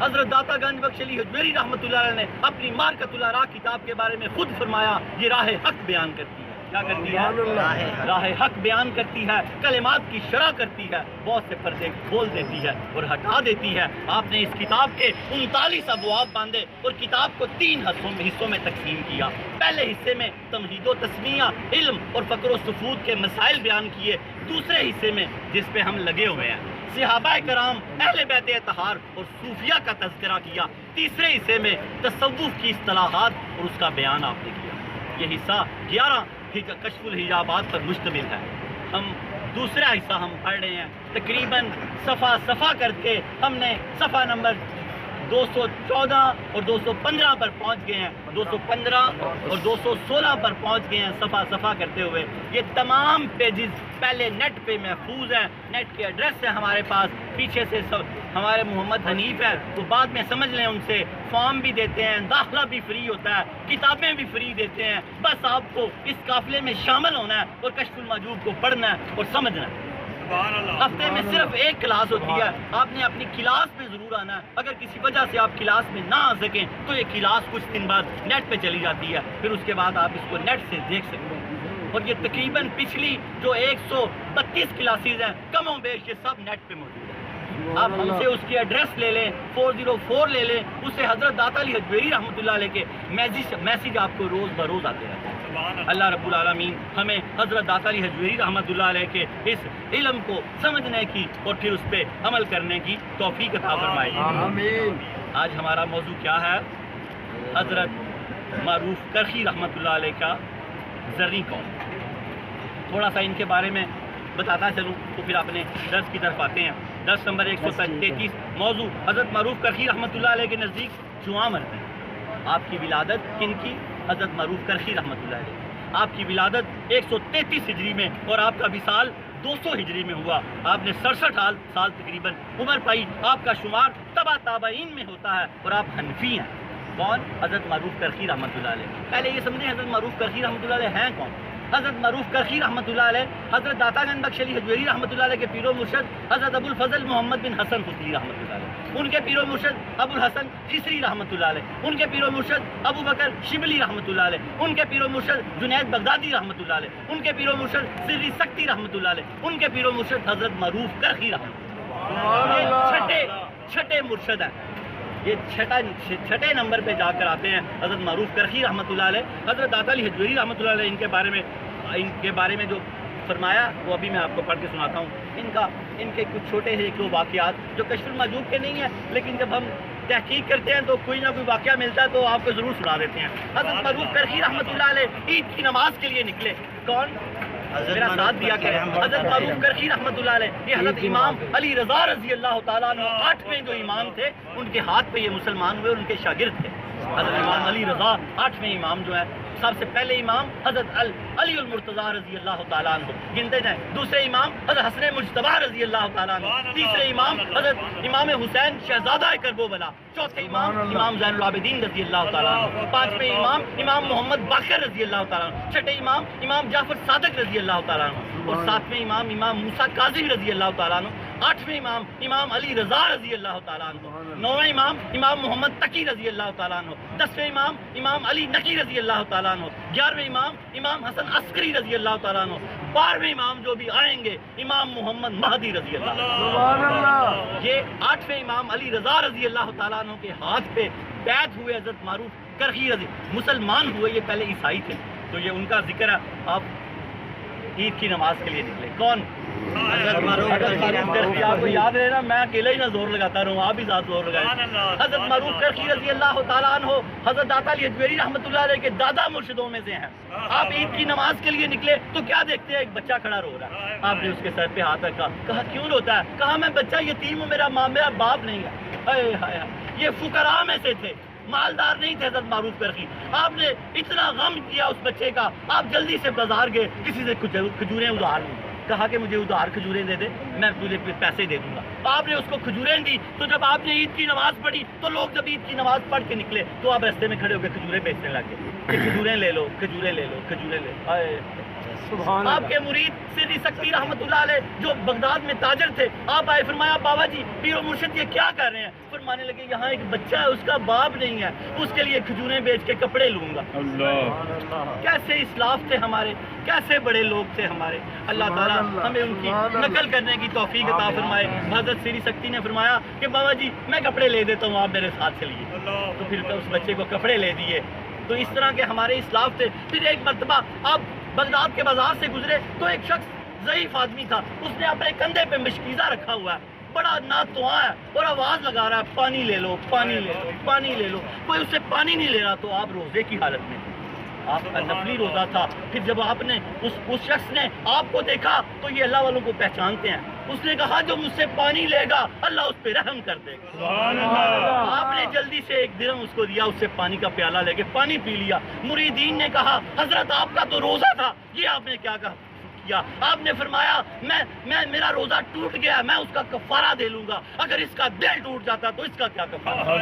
حضرت داتا گنج بخش علی حجویری رحمۃ اللہ علیہ نے اپنی مارکۃ الآراء کتاب کے بارے میں خود فرمایا یہ راہ حق بیان کرتی ہے. کیا کرتی ہے؟ راہ حق بیان کرتی ہے، کلمات کی شرح کرتی ہے، بہت سے پردے کھول دیتی ہے اور ہٹا دیتی ہے۔ آپ نے اس کتاب کے 39 ابواب باندھے اور کتاب کو 3 حصوں میں تقسیم کیا۔ پہلے حصے میں تمہید و تسمیہ، علم اور فقر و سفود کے مسائل بیان کیے۔ دوسرے حصے میں جس پہ ہم لگے ہوئے ہیں، صحابہ کرام، اہل بیت اطہار اور صوفیہ کا تذکرہ کیا۔ تیسرے حصے میں تصوف کی اصطلاحات اور اس کا بیان آپ نے کیا۔ یہ حصہ 11 کشف الحجابات پر مشتمل ہے۔ ہم دوسرا حصہ ہم پڑھ رہے ہیں، تقریباً صفحہ کر کے ہم نے صفحہ نمبر 214 اور 215 پر پہنچ گئے ہیں، 215 اور 216 پر پہنچ گئے ہیں صفحہ کرتے ہوئے۔ یہ تمام پیجز پہلے نیٹ پہ محفوظ ہیں، نیٹ کے ایڈریس ہے ہمارے پاس، پیچھے سے ہمارے محمد حنیف ہے، وہ بعد میں سمجھ لیں، ان سے فارم بھی دیتے ہیں، داخلہ بھی فری ہوتا ہے، کتابیں بھی فری دیتے ہیں۔ بس آپ کو اس قافلے میں شامل ہونا ہے اور کشف المحجوب کو پڑھنا ہے اور سمجھنا ہے۔ ہفتے میں صرف 1 کلاس ہوتی ہے، آپ نے اپنی کلاس میں ضرور آنا ہے۔ اگر کسی وجہ سے آپ کلاس میں نہ آ سکیں تو یہ کلاس کچھ دن بعد نیٹ پہ چلی جاتی ہے، پھر اس کے بعد آپ اس کو نیٹ سے دیکھ سکتے ہیں۔ اور یہ تقریباً پچھلی جو 132 کلاسز ہیں، کم و بیش یہ سب نیٹ پہ موجود ہے۔ آپ ہم سے اس کی ایڈریس لے لیں، 404 لے لیں، اس سے حضرت داتا علی حجویری رحمۃ اللہ علیہ کے میسیج آپ کو روز بروز آتے رہتے ہیں۔ اللہ رب العالمین ہمیں حضرت داتا علی حجویری رحمۃ اللہ علیہ کے اس علم کو سمجھنے کی اور پھر اس پہ عمل کرنے کی توفیق عطا فرمائے۔ آمین۔ آج ہمارا موضوع کیا ہے؟ حضرت معروف کرخی رحمۃ اللہ علیہ کا زرعی قول۔ تھوڑا سا ان کے بارے میں بتاتا چلوں تو پھر اپنے درس کی طرف آتے ہیں۔ درس نمبر 133، موضوع حضرت معروف کرخی رحمۃ اللہ علیہ کے نزدیک جواں مرد ہے۔ آپ کی ولادت کن کی؟ حضرت معروف کرخی رحمۃ اللہ علیہ۔ آپ کی ولادت 133 ہجری میں اور آپ کا وصال 200 ہجری میں ہوا۔ آپ نے 67 سال تقریباً عمر پائی۔ آپ کا شمار تبع تابعین میں ہوتا ہے اور آپ حنفی ہیں۔ کون؟ حضرت معروف کرخی رحمۃ اللہ علیہ۔ پہلے یہ سمجھیں حضرت معروف کرخی رحمۃ اللہ علیہ ہیں کون؟ حضرت معروف کرخی رحمۃ اللہ علیہ حضرت داتا گنج بخش علی حجویری رحمۃ اللہ علیہ کے پیر و مرشد حضرت ابو الفضل محمد بن حسن حسنی رحمۃ اللہ علیہ، ان کے پیر و مرشد ابو الحسن خسری رحمۃ اللہ علیہ، ان کے پیر و مرشد ابو بکر شبلی رحمۃ اللہ علیہ، ان کے پیر و مرشد جنید بغدادی رحمۃ اللہ علیہ، ان کے پیر و مرشد سری سکتی رحمۃ اللہ علیہ، ان کے پیر و مرشد حضرت معروف کرخی رحمۃ اللہ علیہ۔ یہ چھٹے مرشد ہیں۔ یہ چھٹے نمبر پہ جا کر آتے ہیں حضرت معروف کرخی رحمۃ اللہ علیہ۔ حضرت داتا علی حجویری رحمۃ اللہ علیہ ان کے بارے میں جو فرمایا وہ ابھی میں آپ کو پڑھ کے سناتا ہوں۔ ان کے کچھ چھوٹے سے 1-2 واقعات جو کشف المحجوب کے نہیں ہیں، لیکن جب ہم تحقیق کرتے ہیں تو کوئی نہ کوئی واقعہ ملتا ہے تو آپ کو ضرور سنا دیتے ہیں۔ حضرت معروف کرخی رحمۃ اللہ علیہ عید کی نماز کے لیے نکلے۔ کون؟ میرا ساتھ دیا کریں۔ حضرت معروف کرخی رحمۃ اللہ علیہ، یہ حضرت امام علی رضا رضی اللہ تعالیٰ عنہ 8ویں جو امام تھے، ان کے ہاتھ پہ یہ مسلمان ہوئے اور ان کے شاگرد تھے۔ حضرت امام علی رضا 8ویں امام جو ہے، سب سے پہلے امام حضرت علی المرتضیٰ رضی اللہ تعالیٰ عنہ گنتے جائیں، دوسرے امام حضرت حسن مجتبیٰ رضی اللہ تعالیٰ عنہ، تیسرے امام حضرت امام حسین شہزادہ کربلا، چوتھے امام امام زین العابدین رضی اللہ تعالیٰ عنہ، پانچویں امام امام محمد باقر رضی اللہ تعالیٰ عنہ، چھٹے امام امام جعفر صادق رضی اللہ تعالیٰ عنہ، اور ساتویں امام امام موسیٰ کاظم رضی اللہ تعالیٰ عنہ، آٹھویں امام امام علی رضا رضی اللہ تعالیٰ عنہ، نویں امام امام محمد تقی رضی اللہ تعالیٰ عنہ، 10ویں امام امام علی نقی رضی اللہ تعالیٰ عنہ، 11ویں امام امام حسن عسکری رضی اللہ تعالیٰ عنہ، 12ویں امام جو بھی آئیں گے امام محمد مہدی رضی اللہ عنہ۔ یہ 8ویں امام علی رضا رضی اللہ تعالیٰ عنہ کے ہاتھ پہ بیعت ہوئے حضرت معروف کرخی رضی، مسلمان ہوئے، یہ پہلے عیسائی تھے، تو یہ ان کا ذکر ہے۔ آپ عید کی نماز کے لیے نکلے۔ کون؟ حضرت معروف کرخی۔ آپ کو یاد رہے نا، میں اکیلا ہی نہ زور لگاتا رہوں، آپ بھی ساتھ زور لگائیں۔ حضرت معروف کرخی رضی اللہ تعالیٰ عنہ حضرت داتا علی حجویری رحمۃ اللہ علیہ کے دادا مرشدوں میں سے ہیں۔ آپ عید کی نماز کے لیے نکلے تو کیا دیکھتے ہیں؟ ایک بچہ کھڑا رو رہا ہے۔ آپ نے اس کے سر پہ ہاتھ رکھا، کہا کیوں روتا ہے؟ کہا میں بچہ یتیم ہوں، میرا ماں میرا باپ نہیں ہے۔ ہائے ہائے، یہ فقراء میں سے تھے، مالدار نہیں تھے حضرت معروف کرخی۔ آپ نے اتنا غم کیا اس بچے کا، آپ جلدی سے بازار گئے، کسی سے کھجوریں ادھار لیں، کہا کہ مجھے ادھار کھجوریں دے دے، میں تجھے پیسے دے دوں گا۔ آپ نے اس کو کھجوریں دی، تو جب آپ نے عید کی نماز پڑھی تو لوگ جب عید کی نماز پڑھ کے نکلے تو آپ راستے میں کھڑے ہو کے کھجوریں بیچنے لگے کہ کھجوریں لے لو، کھجوریں لے لو، کھجوریں لے لو۔ آپ کے مرید سری سکتی رحمت اللہ علیہ جو بغداد میں تاجر تھے، آپ آئے، فرمایا بابا جی پیر و مرشد یہ کیا کر رہے ہیں؟ فرمانے لگے یہاں ایک بچہ ہے، اس کا باپ نہیں ہے، اس کے لیے کھجوریں بیچ کے کپڑے لوں گا۔ کیسے اسلاف تھے ہمارے، کیسے بڑے لوگ تھے ہمارے۔ اللہ تعالیٰ ہمیں ان کی نقل کرنے کی توفیق عطا فرمائے۔ حضرت سری سکتی نے فرمایا کہ بابا جی میں کپڑے لے دیتا ہوں، آپ میرے ساتھ چلیے۔ تو پھر اس بچے کو کپڑے لے دیے۔ تو اس طرح کے ہمارے اسلاف تھے۔ پھر ایک مرتبہ آپ بغداد کے بازار سے گزرے تو ایک شخص ضعیف آدمی تھا، اس نے اپنے کندھے پہ مشکیزہ رکھا ہوا ہے، بڑا ناتواں ہے اور آواز لگا رہا ہے پانی لے لو، پانی لے لو، پانی لے لو۔ کوئی اس سے پانی نہیں لے رہا۔ تو آپ روزے کی حالت میں، آپ کا نفلی روزہ تھا۔ پھر جب آپ نے اس شخص نے آپ کو دیکھا تو یہ اللہ والوں کو پہچانتے ہیں، اس نے کہا جو مجھ سے پانی لے گا اللہ اس پہ رحم کر دے گا۔ آپ نے جلدی سے 1 درہم اس کو دیا، اس سے پانی کا پیالہ لے کے پانی پی لیا۔ مریدین نے کہا حضرت آپ کا تو روزہ تھا، یہ آپ نے کیا کہا؟ آپ نے فرمایا میرا روزہ ٹوٹ گیا، میں اس کا کفارہ دے لوں گا، اگر اس کا دل ٹوٹ جاتا تو اس کا کیا کفارہ؟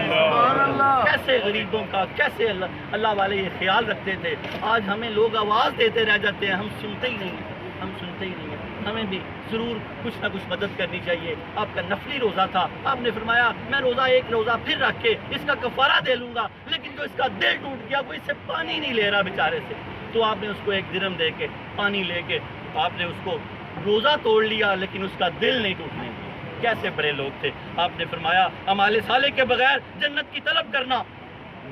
کیسے غریبوں کا، کیسے اللہ والے یہ خیال رکھتے تھے۔ آج ہمیں لوگ آواز دیتے رہ جاتے ہیں، ہم سنتے ہی نہیں ہیں، ہم سنتے ہی نہیں ہیں۔ ہمیں بھی ضرور کچھ نہ کچھ مدد کرنی چاہیے۔ آپ کا نفلی روزہ تھا، آپ نے فرمایا میں ایک روزہ پھر رکھ کے اس کا کفارہ دے لوں گا، لیکن جو اس کا دل ٹوٹ گیا وہ اس سے پانی نہیں لے رہا بیچارے سے، تو آپ نے اس کو 1 درہم دے کے پانی لے کے آپ نے اس کو روزہ توڑ لیا، لیکن اس کا دل نہیں ٹوٹنے دیا۔ کیسے بڑے لوگ تھے۔ آپ نے فرمایا اعمال صالح کے بغیر جنت کی طلب کرنا،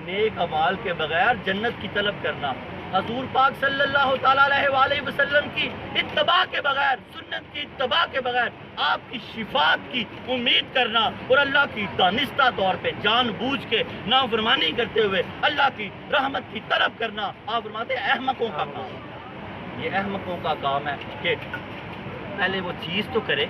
نیک اعمال کے بغیر جنت کی طلب کرنا، حضور پاک صلی اللہ تعالیٰ علیہ وآلہ وسلم کی اتباع کے بغیر، سنت کی اتباع کے بغیر آپ کی شفاعت کی امید کرنا، اور اللہ کی دانستہ طور پہ جان بوجھ کے نافرمانی کرتے ہوئے اللہ کی رحمت کی طلب کرنا، آپ فرماتے ہیں احمقوں کا کام۔ یہ احمقوں کا کام ہے کہ پہلے وہ چیز تو کرے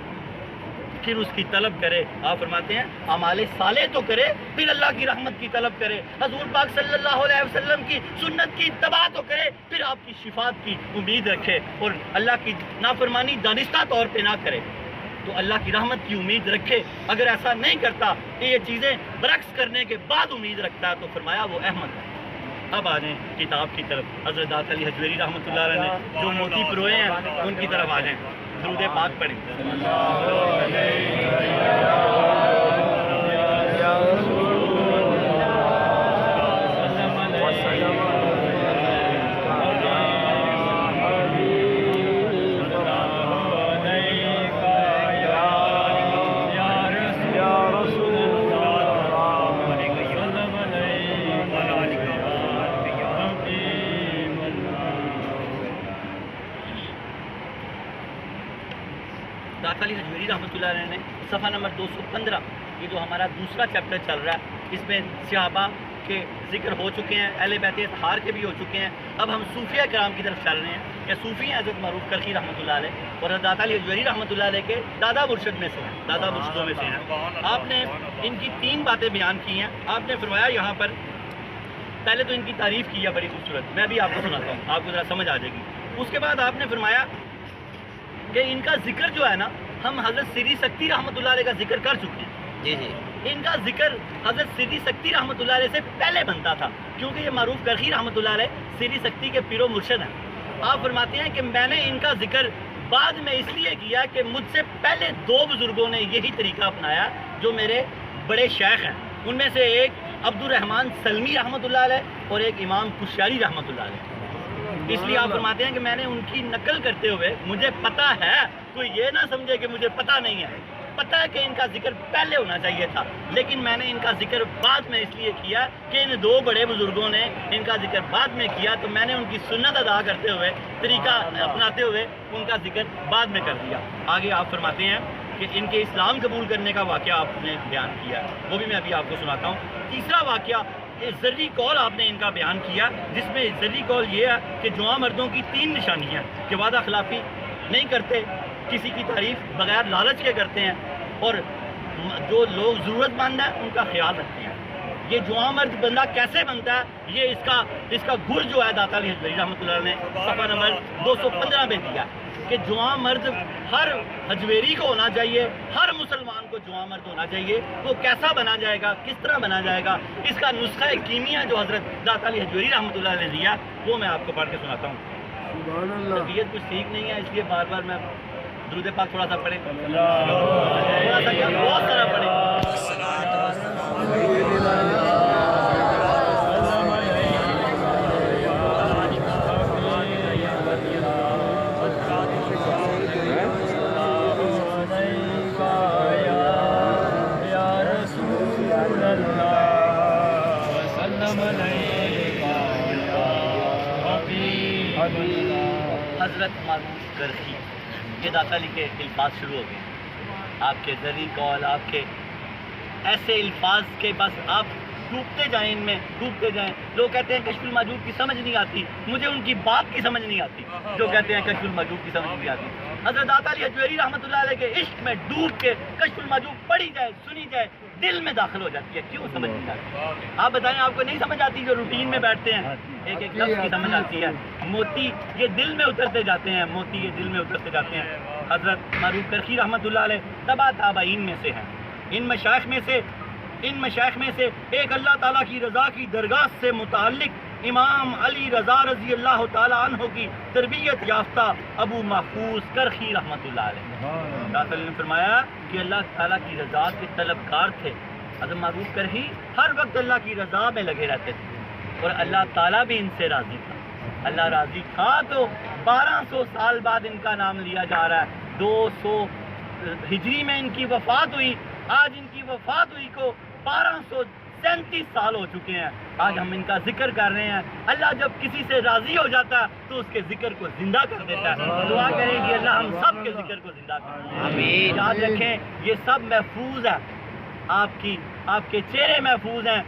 پھر اس کی طلب کرے۔ آپ فرماتے ہیں اعمال صالح تو کرے پھر اللہ کی رحمت کی طلب کرے، حضور پاک صلی اللہ علیہ وسلم کی سنت کی اتباع تو کرے پھر آپ کی شفاعت کی امید رکھے، اور اللہ کی نافرمانی دانستہ طور پہ نہ کرے تو اللہ کی رحمت کی امید رکھے۔ اگر ایسا نہیں کرتا کہ یہ چیزیں برعکس کرنے کے بعد امید رکھتا ہے تو فرمایا وہ احمق ہے۔ اب آ جائیں کتاب کی طرف۔ حضرت داتا علی حجویری رحمۃ اللہ علیہ نے جو موتی پروئے ہیں ان کی طرف آ جائیں، درود پاک پڑھیں۔ داتا علی حجویری رحمۃ اللہ علیہ نے صفحہ نمبر 215، یہ جو ہمارا دوسرا چیپٹر چل رہا ہے، اس میں صحابہ کے ذکر ہو چکے ہیں، اہل بیت اطہار کے بھی ہو چکے ہیں۔ اب ہم صوفیہ کرام کی طرف چل رہے ہیں۔ یہ صوفی ہیں حضرت معروف کرخی رحمۃ اللہ علیہ اور داتا علی حجویری رحمۃ اللہ علیہ کے دادا مرشد میں سے ہیں، دادا مرشدوں میں سے ہیں۔ آپ نے ان کی 3 باتیں بیان کی ہیں۔ آپ نے فرمایا یہاں پر پہلے تو ان کی تعریف کی ہے بڑی خوبصورت، میں بھی آپ کو سناتا ہوں، آپ کو ذرا سمجھ آ جائے گی۔ اس کے بعد آپ نے فرمایا کہ ان کا ذکر جو ہے نا، ہم حضرت سری سکتی رحمۃ اللہ علیہ کا ذکر کر چکے ہیں۔ جی جی، ان کا ذکر حضرت سری سکتی رحمۃ اللہ علیہ سے پہلے بنتا تھا، کیونکہ یہ معروف کرخی رحمۃ اللہ علیہ سری سکتی کے پیر و مرشد ہیں۔ آپ فرماتے ہیں کہ میں نے ان کا ذکر بعد میں اس لیے کیا کہ مجھ سے پہلے 2 بزرگوں نے یہی طریقہ اپنایا جو میرے بڑے شیخ ہیں، ان میں سے ایک عبد الرحمن سلمی رحمۃ اللہ علیہ اور ایک امام کشیاری رحمۃ اللہ علیہ۔ اس لیے آپ فرماتے ہیں کہ میں نے ان کی نقل کرتے ہوئے، مجھے پتہ ہے، کوئی یہ نہ سمجھے کہ مجھے پتہ نہیں ہے، پتہ ہے کہ ان کا ذکر پہلے ہونا چاہیے تھا، لیکن میں نے ان کا ذکر بعد میں اس لیے کیا کہ ان 2 بڑے بزرگوں نے ان کا ذکر بعد میں کیا، تو میں نے ان کی سنت ادا کرتے ہوئے، طریقہ اپناتے ہوئے ان کا ذکر بعد میں کر دیا۔ آگے آپ فرماتے ہیں کہ ان کے اسلام قبول کرنے کا واقعہ آپ نے بیان کیا، وہ بھی میں ابھی آپ کو سناتا ہوں۔ تیسرا واقعہ ذری قول آپ نے ان کا بیان کیا، جس میں ذری قول یہ ہے کہ جواں مردوں کی 3 نشانیاں کہ وعدہ خلافی نہیں کرتے، کسی کی تعریف بغیر لالچ کے کرتے ہیں، اور جو لوگ ضرورت مند ہیں ان کا خیال رکھتے ہیں۔ یہ جواں مرد بندہ کیسے بنتا ہے، یہ اس کا گر جو ہے داتا علی حجویری رحمۃ اللہ نے صفحہ نمبر 215 میں دیا کہ جواں مرد ہر حجویری کو ہونا چاہیے، ہر مسلمان کو جواں مرد ہونا چاہیے۔ وہ کیسا بنا جائے گا، کس طرح بنا جائے گا، اس کا نسخہ کیمیا جو حضرت داتا علی حجویری رحمۃ اللہ نے دیا وہ میں آپ کو پڑھ کے سناتا ہوں۔ طبیعت کچھ ٹھیک نہیں ہے، اس لیے بار بار میں درود پاک تھوڑا سا پڑھیں، تھوڑا سا کیا بہت سارا پڑھیں. حضرت معروف کرخی، یہ داتا علی کے الفاظ شروع ہو گئے. آپ کے زرعی قول، آپ کے ایسے الفاظ کے بس آپ ڈوبتے جائیں، ان میں ڈوبتے جائیں. لوگ کہتے ہیں کشف المحجوب کی سمجھ نہیں آتی، مجھے ان کی بات کی سمجھ نہیں آتی جو کہتے ہیں کشف المحجوب کی سمجھ نہیں آتی. حضرت داتا علی حجویری رحمۃ اللہ علیہ کے عشق میں ڈوب کے کشف المحجوب پڑھی جائے، سنی جائے، دل میں داخل ہو جاتی ہے. کیوں سمجھ نہیں آتی؟ آپ بتائیں، آپ کو نہیں سمجھ آتی؟ جو روٹین میں بیٹھتے ہیں ایک ایک لفظ کی سمجھ آتی ہے. موتی یہ دل میں اترتے جاتے ہیں، موتی یہ دل میں اترتے جاتے ہیں. حضرت معروف کرخی رحمۃ اللہ علیہ تبا تابعین میں سے ہیں. ان مشائخ میں سے ایک اللہ تعالیٰ کی رضا کی درگاہ سے متعلق امام علی رضا رضی اللہ تعالیٰ عنہ کی تربیت یافتہ ابو محفوظ کرخی رحمۃ اللہ علیہ. اللہ تعالیٰ نے فرمایا کہ اللہ تعالیٰ کی رضا کے طلبکار تھے. حضرت معروف کرخی ہر وقت اللہ کی رضا میں لگے رہتے تھے اور اللہ تعالیٰ بھی ان سے راضی تھا. اللہ راضی تھا تو 1200 سال بعد ان کا نام لیا جا رہا ہے. 200 ہجری میں ان کی وفات ہوئی. آج ان کی وفات ہوئی کو 1237 سال ہو چکے ہیں. آج ہم ان کا ذکر کر رہے ہیں. اللہ جب کسی سے راضی ہو جاتا ہے تو اس کے ذکر کو زندہ کر دیتا ہے. دعا کریں کہ اللہ ہم سب کے ذکر کو زندہ کر. آمین. یاد رکھیں یہ سب محفوظ ہے، آپ کے چہرے محفوظ ہیں.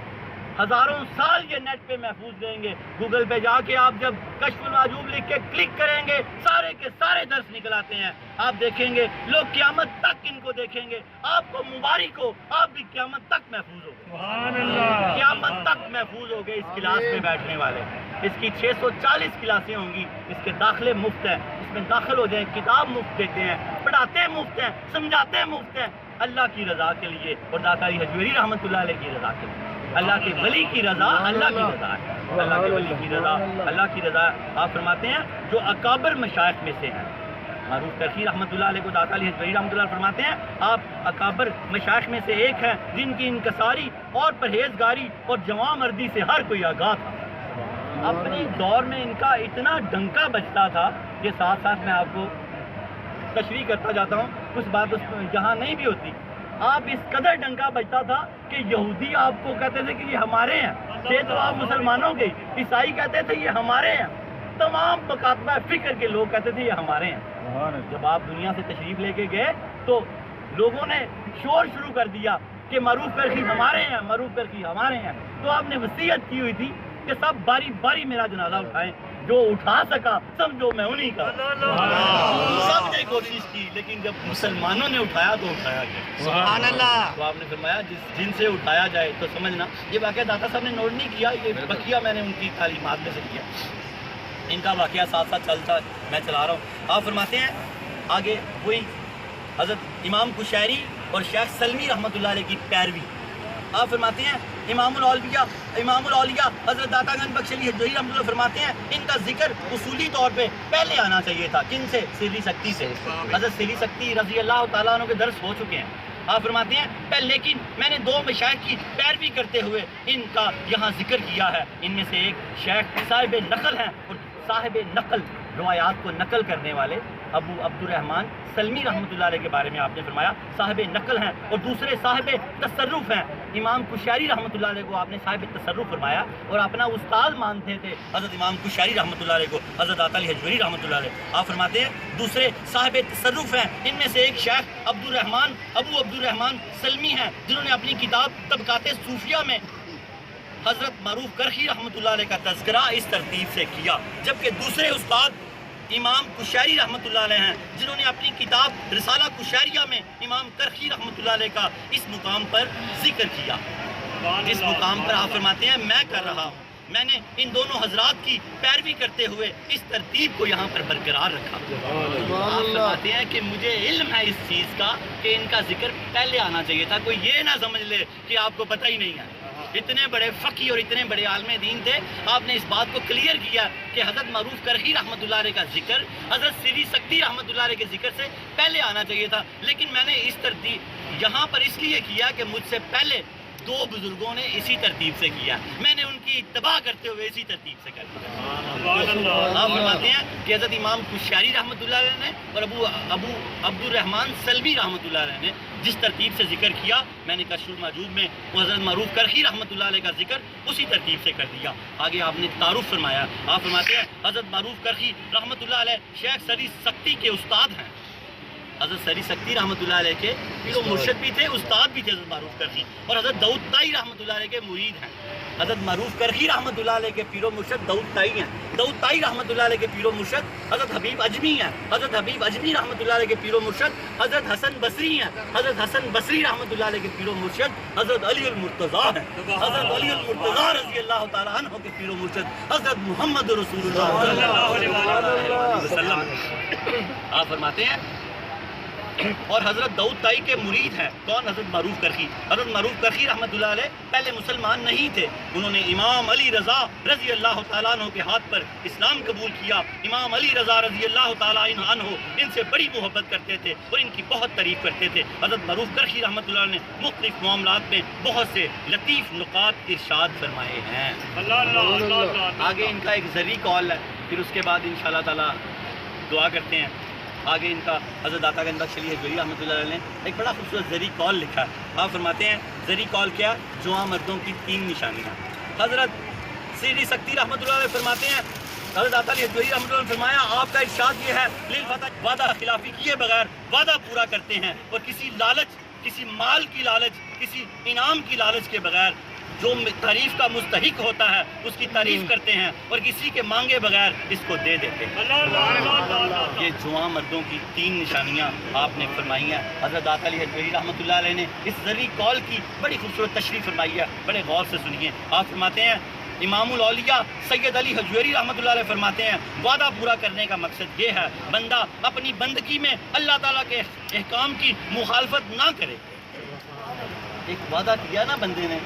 ہزاروں سال یہ نیٹ پہ محفوظ رہیں گے. گوگل پہ جا کے آپ جب کشف المحجوب لکھ کے کلک کریں گے، سارے کے سارے درس نکل آتے ہیں. آپ دیکھیں گے لوگ قیامت تک ان کو دیکھیں گے. آپ کو مبارک ہو، آپ بھی قیامت تک محفوظ ہو گئے. سبحان اللہ. قیامت تک محفوظ ہو گئے اس کلاس میں بیٹھنے والے. اس کی 640 کلاسیں ہوں گی. اس کے داخلے مفت ہیں. اس میں داخل ہو جائیں، کتاب مفت دیتے ہیں، پڑھاتے مفت ہیں، سمجھاتے مفت ہیں. اللہ کی رضا کے لیے اور داتا علی حجویری رحمۃ اللہ علیہ کی رضا کے لیے. اللہ کے ولی کی رضا اللہ کی رضا ہے. اللہ کے ولی کی رضا اللہ کی رضا. آپ فرماتے ہیں جو اکابر مشائخ میں سے ہیں. معروف کرخی رحمۃ اللہ علیہ کو داتا علی حجویری رحمۃ اللہ فرماتے ہیں آپ اکابر مشائخ میں سے ایک ہیں جن کی انکساری اور پرہیزگاری اور جواں مردی سے ہر کوئی آگاہ تھا. اپنی دور میں ان کا اتنا ڈنکا بجتا تھا کہ ساتھ ساتھ میں آپ کو تشریح کرتا جاتا ہوں، کچھ بات اس جہاں نہیں بھی ہوتی. آپ اس قدر ڈنکا بجتا تھا کہ یہودی آپ کو کہتے تھے کہ یہ ہمارے ہیں. یہ تو آپ مسلمانوں کے، عیسائی کہتے تھے یہ ہمارے ہیں. تمام مکاتبہ فکر کے لوگ کہتے تھے یہ ہمارے ہیں. جب آپ دنیا سے تشریف لے کے گئے تو لوگوں نے شور شروع کر دیا کہ معروف کرخی ہمارے ہیں، معروف کرخی ہمارے ہیں. تو آپ نے وصیت کی ہوئی تھی کہ سب باری باری میرا جنازہ اٹھائیں. جو اٹھا سکا سمجھو میں انہی کا. سب نے کوشش کی لیکن جب مسلمانوں نے اٹھایا تو اٹھایا گیا. سبحان اللہ. تو آپ نے فرمایا جن سے اٹھایا جائے تو سمجھنا. یہ واقعہ داتا صاحب نے نوٹ نہیں کیا، یہ بقیہ میں نے ان کی تعلیمات میں سے کیا. ان کا واقعہ ساتھ ساتھ چلتا میں چلا رہا ہوں. آپ فرماتے ہیں آگے وہی حضرت امام قشیری اور شیخ سلمی رحمۃ اللہ علیہ کی پیروی. آپ فرماتے ہیں امام الاولیاء حضرت داتا گنج بخش علی حجویری رحمۃ اللہ فرماتے ہیں ان کا ذکر اصولی طور پہ پہلے آنا چاہیے تھا. کن سے؟ سری سکتی سے. حضرت سری سکتی رضی اللہ تعالیٰ عنہ کے درس ہو چکے ہیں. آپ فرماتے ہیں لیکن میں نے 2 مشائخ کی پیروی کرتے ہوئے ان کا یہاں ذکر کیا ہے. ان میں سے ایک شیخ صاحب نقل ہیں اور صاحب نقل روایات کو نقل کرنے والے ابو عبد الرحمن سلمی رحمۃ اللہ علیہ کے بارے میں آپ نے فرمایا صاحب نقل ہیں. اور دوسرے صاحب تصرف ہیں. امام قشیری رحمۃ اللہ علیہ کو آپ نے صاحب تصرف فرمایا اور اپنا استاد مانتے تھے حضرت امام قشیری رحمۃ اللہ علیہ کو حضرت داتا علی حجویری رحمۃ اللہ علیہ. آپ فرماتے ہیں دوسرے صاحب تصرف ہیں. ان میں سے ایک شیخ ابو عبد الرحمن سلمی ہیں جنہوں نے اپنی کتاب طبقات صوفیہ میں حضرت معروف کرخی رحمۃ اللہ علیہ کا تذکرہ اس ترتیب سے کیا. جبکہ دوسرے استاد امام قشیری رحمۃ اللہ علیہ ہیں جنہوں نے اپنی کتاب رسالہ قشیریہ میں امام کرخی رحمۃ اللہ علیہ کا اس مقام پر ذکر کیا. جس مقام پر آپ فرماتے ہیں میں کر رہا ہوں. میں نے ان دونوں حضرات کی پیروی کرتے ہوئے اس ترتیب کو یہاں پر برقرار رکھا. آپ فرماتے ہیں کہ مجھے علم ہے اس چیز کا کہ ان کا ذکر پہلے آنا چاہیے تھا. کوئی یہ نہ سمجھ لے کہ آپ کو پتہ ہی نہیں ہے. اتنے بڑے فقی اور اتنے بڑے عالم دین تھے، آپ نے اس بات کو کلیئر کیا کہ حضرت معروف کرخی رحمۃ اللہ علیہ کا ذکر حضرت سری سکتی رحمۃ اللہ علیہ کے ذکر سے پہلے آنا چاہیے تھا، لیکن میں نے اس ترتیب یہاں پر اس لیے کیا کہ مجھ سے پہلے دو بزرگوں نے اسی ترتیب سے کیا، میں نے ان کی اتباع کرتے ہوئے اسی ترتیب سے کر دیا۔ آپ فرماتے ہیں کہ حضرت امام کشیری رحمۃ اللہ علیہ نے اور ابو عبد الرحمن سلمی رحمۃ اللہ علیہ نے جس ترتیب سے ذکر کیا، میں نے کشف المحجوب میں وہ حضرت معروف کرخی رحمۃ اللہ علیہ کا ذکر اسی ترتیب سے کر دیا۔ آگے آپ نے تعارف فرمایا، آپ فرماتے ہیں حضرت معروف کرخی رحمۃ اللہ علیہ شیخ سری سکتی کے استاد ہیں۔ حضرت سری سکتی رحمۃ اللہ علیہ کے پیر و مرشد بھی تھے، استاد بھی تھے حضرت معروف کرخی، اور حضرت داؤد طائی رحمۃ اللہ علیہ کے مرید ہیں۔ حضرت معروف کرخی رحمۃ اللہ علیہ کے پیر و مرشد داؤد طائی ہیں، داؤد طائی رحمۃ اللہ علیہ کے پیر و مرشد حضرت حبیب اجمی ہیں، حضرت حبیب اجمی رحمۃ اللہ علیہ کے پیر و مرشد حضرت حسن بصری ہیں، حضرت حسن بصری رحمۃ اللہ علیہ کے پیر و مرشد حضرت علی المرتضیٰ ہیں، حضرت علی المرتضیٰ رضی اللہ تعالیٰ عنہ کے پیر و مرشد حضرت محمد رسول اللہ صلی اللہ علیہ وسلم۔ آپ فرماتے ہیں اور حضرت داؤد طائی کے مرید ہیں کون؟ حضرت معروف کرخی۔ حضرت معروف کرخی رحمۃ اللہ علیہ پہلے مسلمان نہیں تھے، انہوں نے امام علی رضا رضی اللہ تعالیٰ عنہ کے ہاتھ پر اسلام قبول کیا۔ امام علی رضا رضی اللہ تعالیٰ عنہ ان سے بڑی محبت کرتے تھے اور ان کی بہت تعریف کرتے تھے۔ حضرت معروف کرخی رحمۃ اللہ علیہ نے مختلف معاملات میں بہت سے لطیف نکات ارشاد فرمائے ہیں۔ آگے ان کا ایک ذری کال ہے، پھر اس کے بعد انشاءاللہ تعالیٰ دعا کرتے ہیں۔ آگے ان کا حضرت داتا گنج بخش علی حجویری رحمۃ اللہ علیہ نے ایک بڑا خوبصورت ذری کال لکھا ہے۔ آپ فرماتے ہیں ذری کال کیا؟ جواں مردوں کی 3 نشانیاں۔ حضرت سری سکتی رحمۃ اللہ علیہ فرماتے ہیں، حضرت داتا علی حجویری رحمۃ اللہ علیہ نے فرمایا آپ کا ارشاد یہ ہے للفتح وعدہ خلافی کیے بغیر وعدہ پورا کرتے ہیں، اور کسی لالچ، کسی مال کی لالچ، کسی انعام کی لالچ کے بغیر جو تعریف کا مستحق ہوتا ہے اس کی تعریف کرتے ہیں، اور کسی کے مانگے بغیر اس کو دے دیتے ہیں۔ یہ جواں مردوں کی 3 نشانیاں آپ نے فرمائی ہیں۔ حضرت داتا علی حجویری رحمۃ اللہ علیہ نے اس ذری کال کی بڑی خوبصورت تشریح فرمائی ہے، بڑے غور سے سنیے۔ آپ فرماتے ہیں امام الاولیاء سید علی حجویری رحمۃ اللہ علیہ فرماتے ہیں وعدہ پورا کرنے کا مقصد یہ ہے بندہ اپنی بندگی میں اللہ تعالیٰ کے احکام کی مخالفت نہ کرے۔ ایک وعدہ کیا نا بندے نے،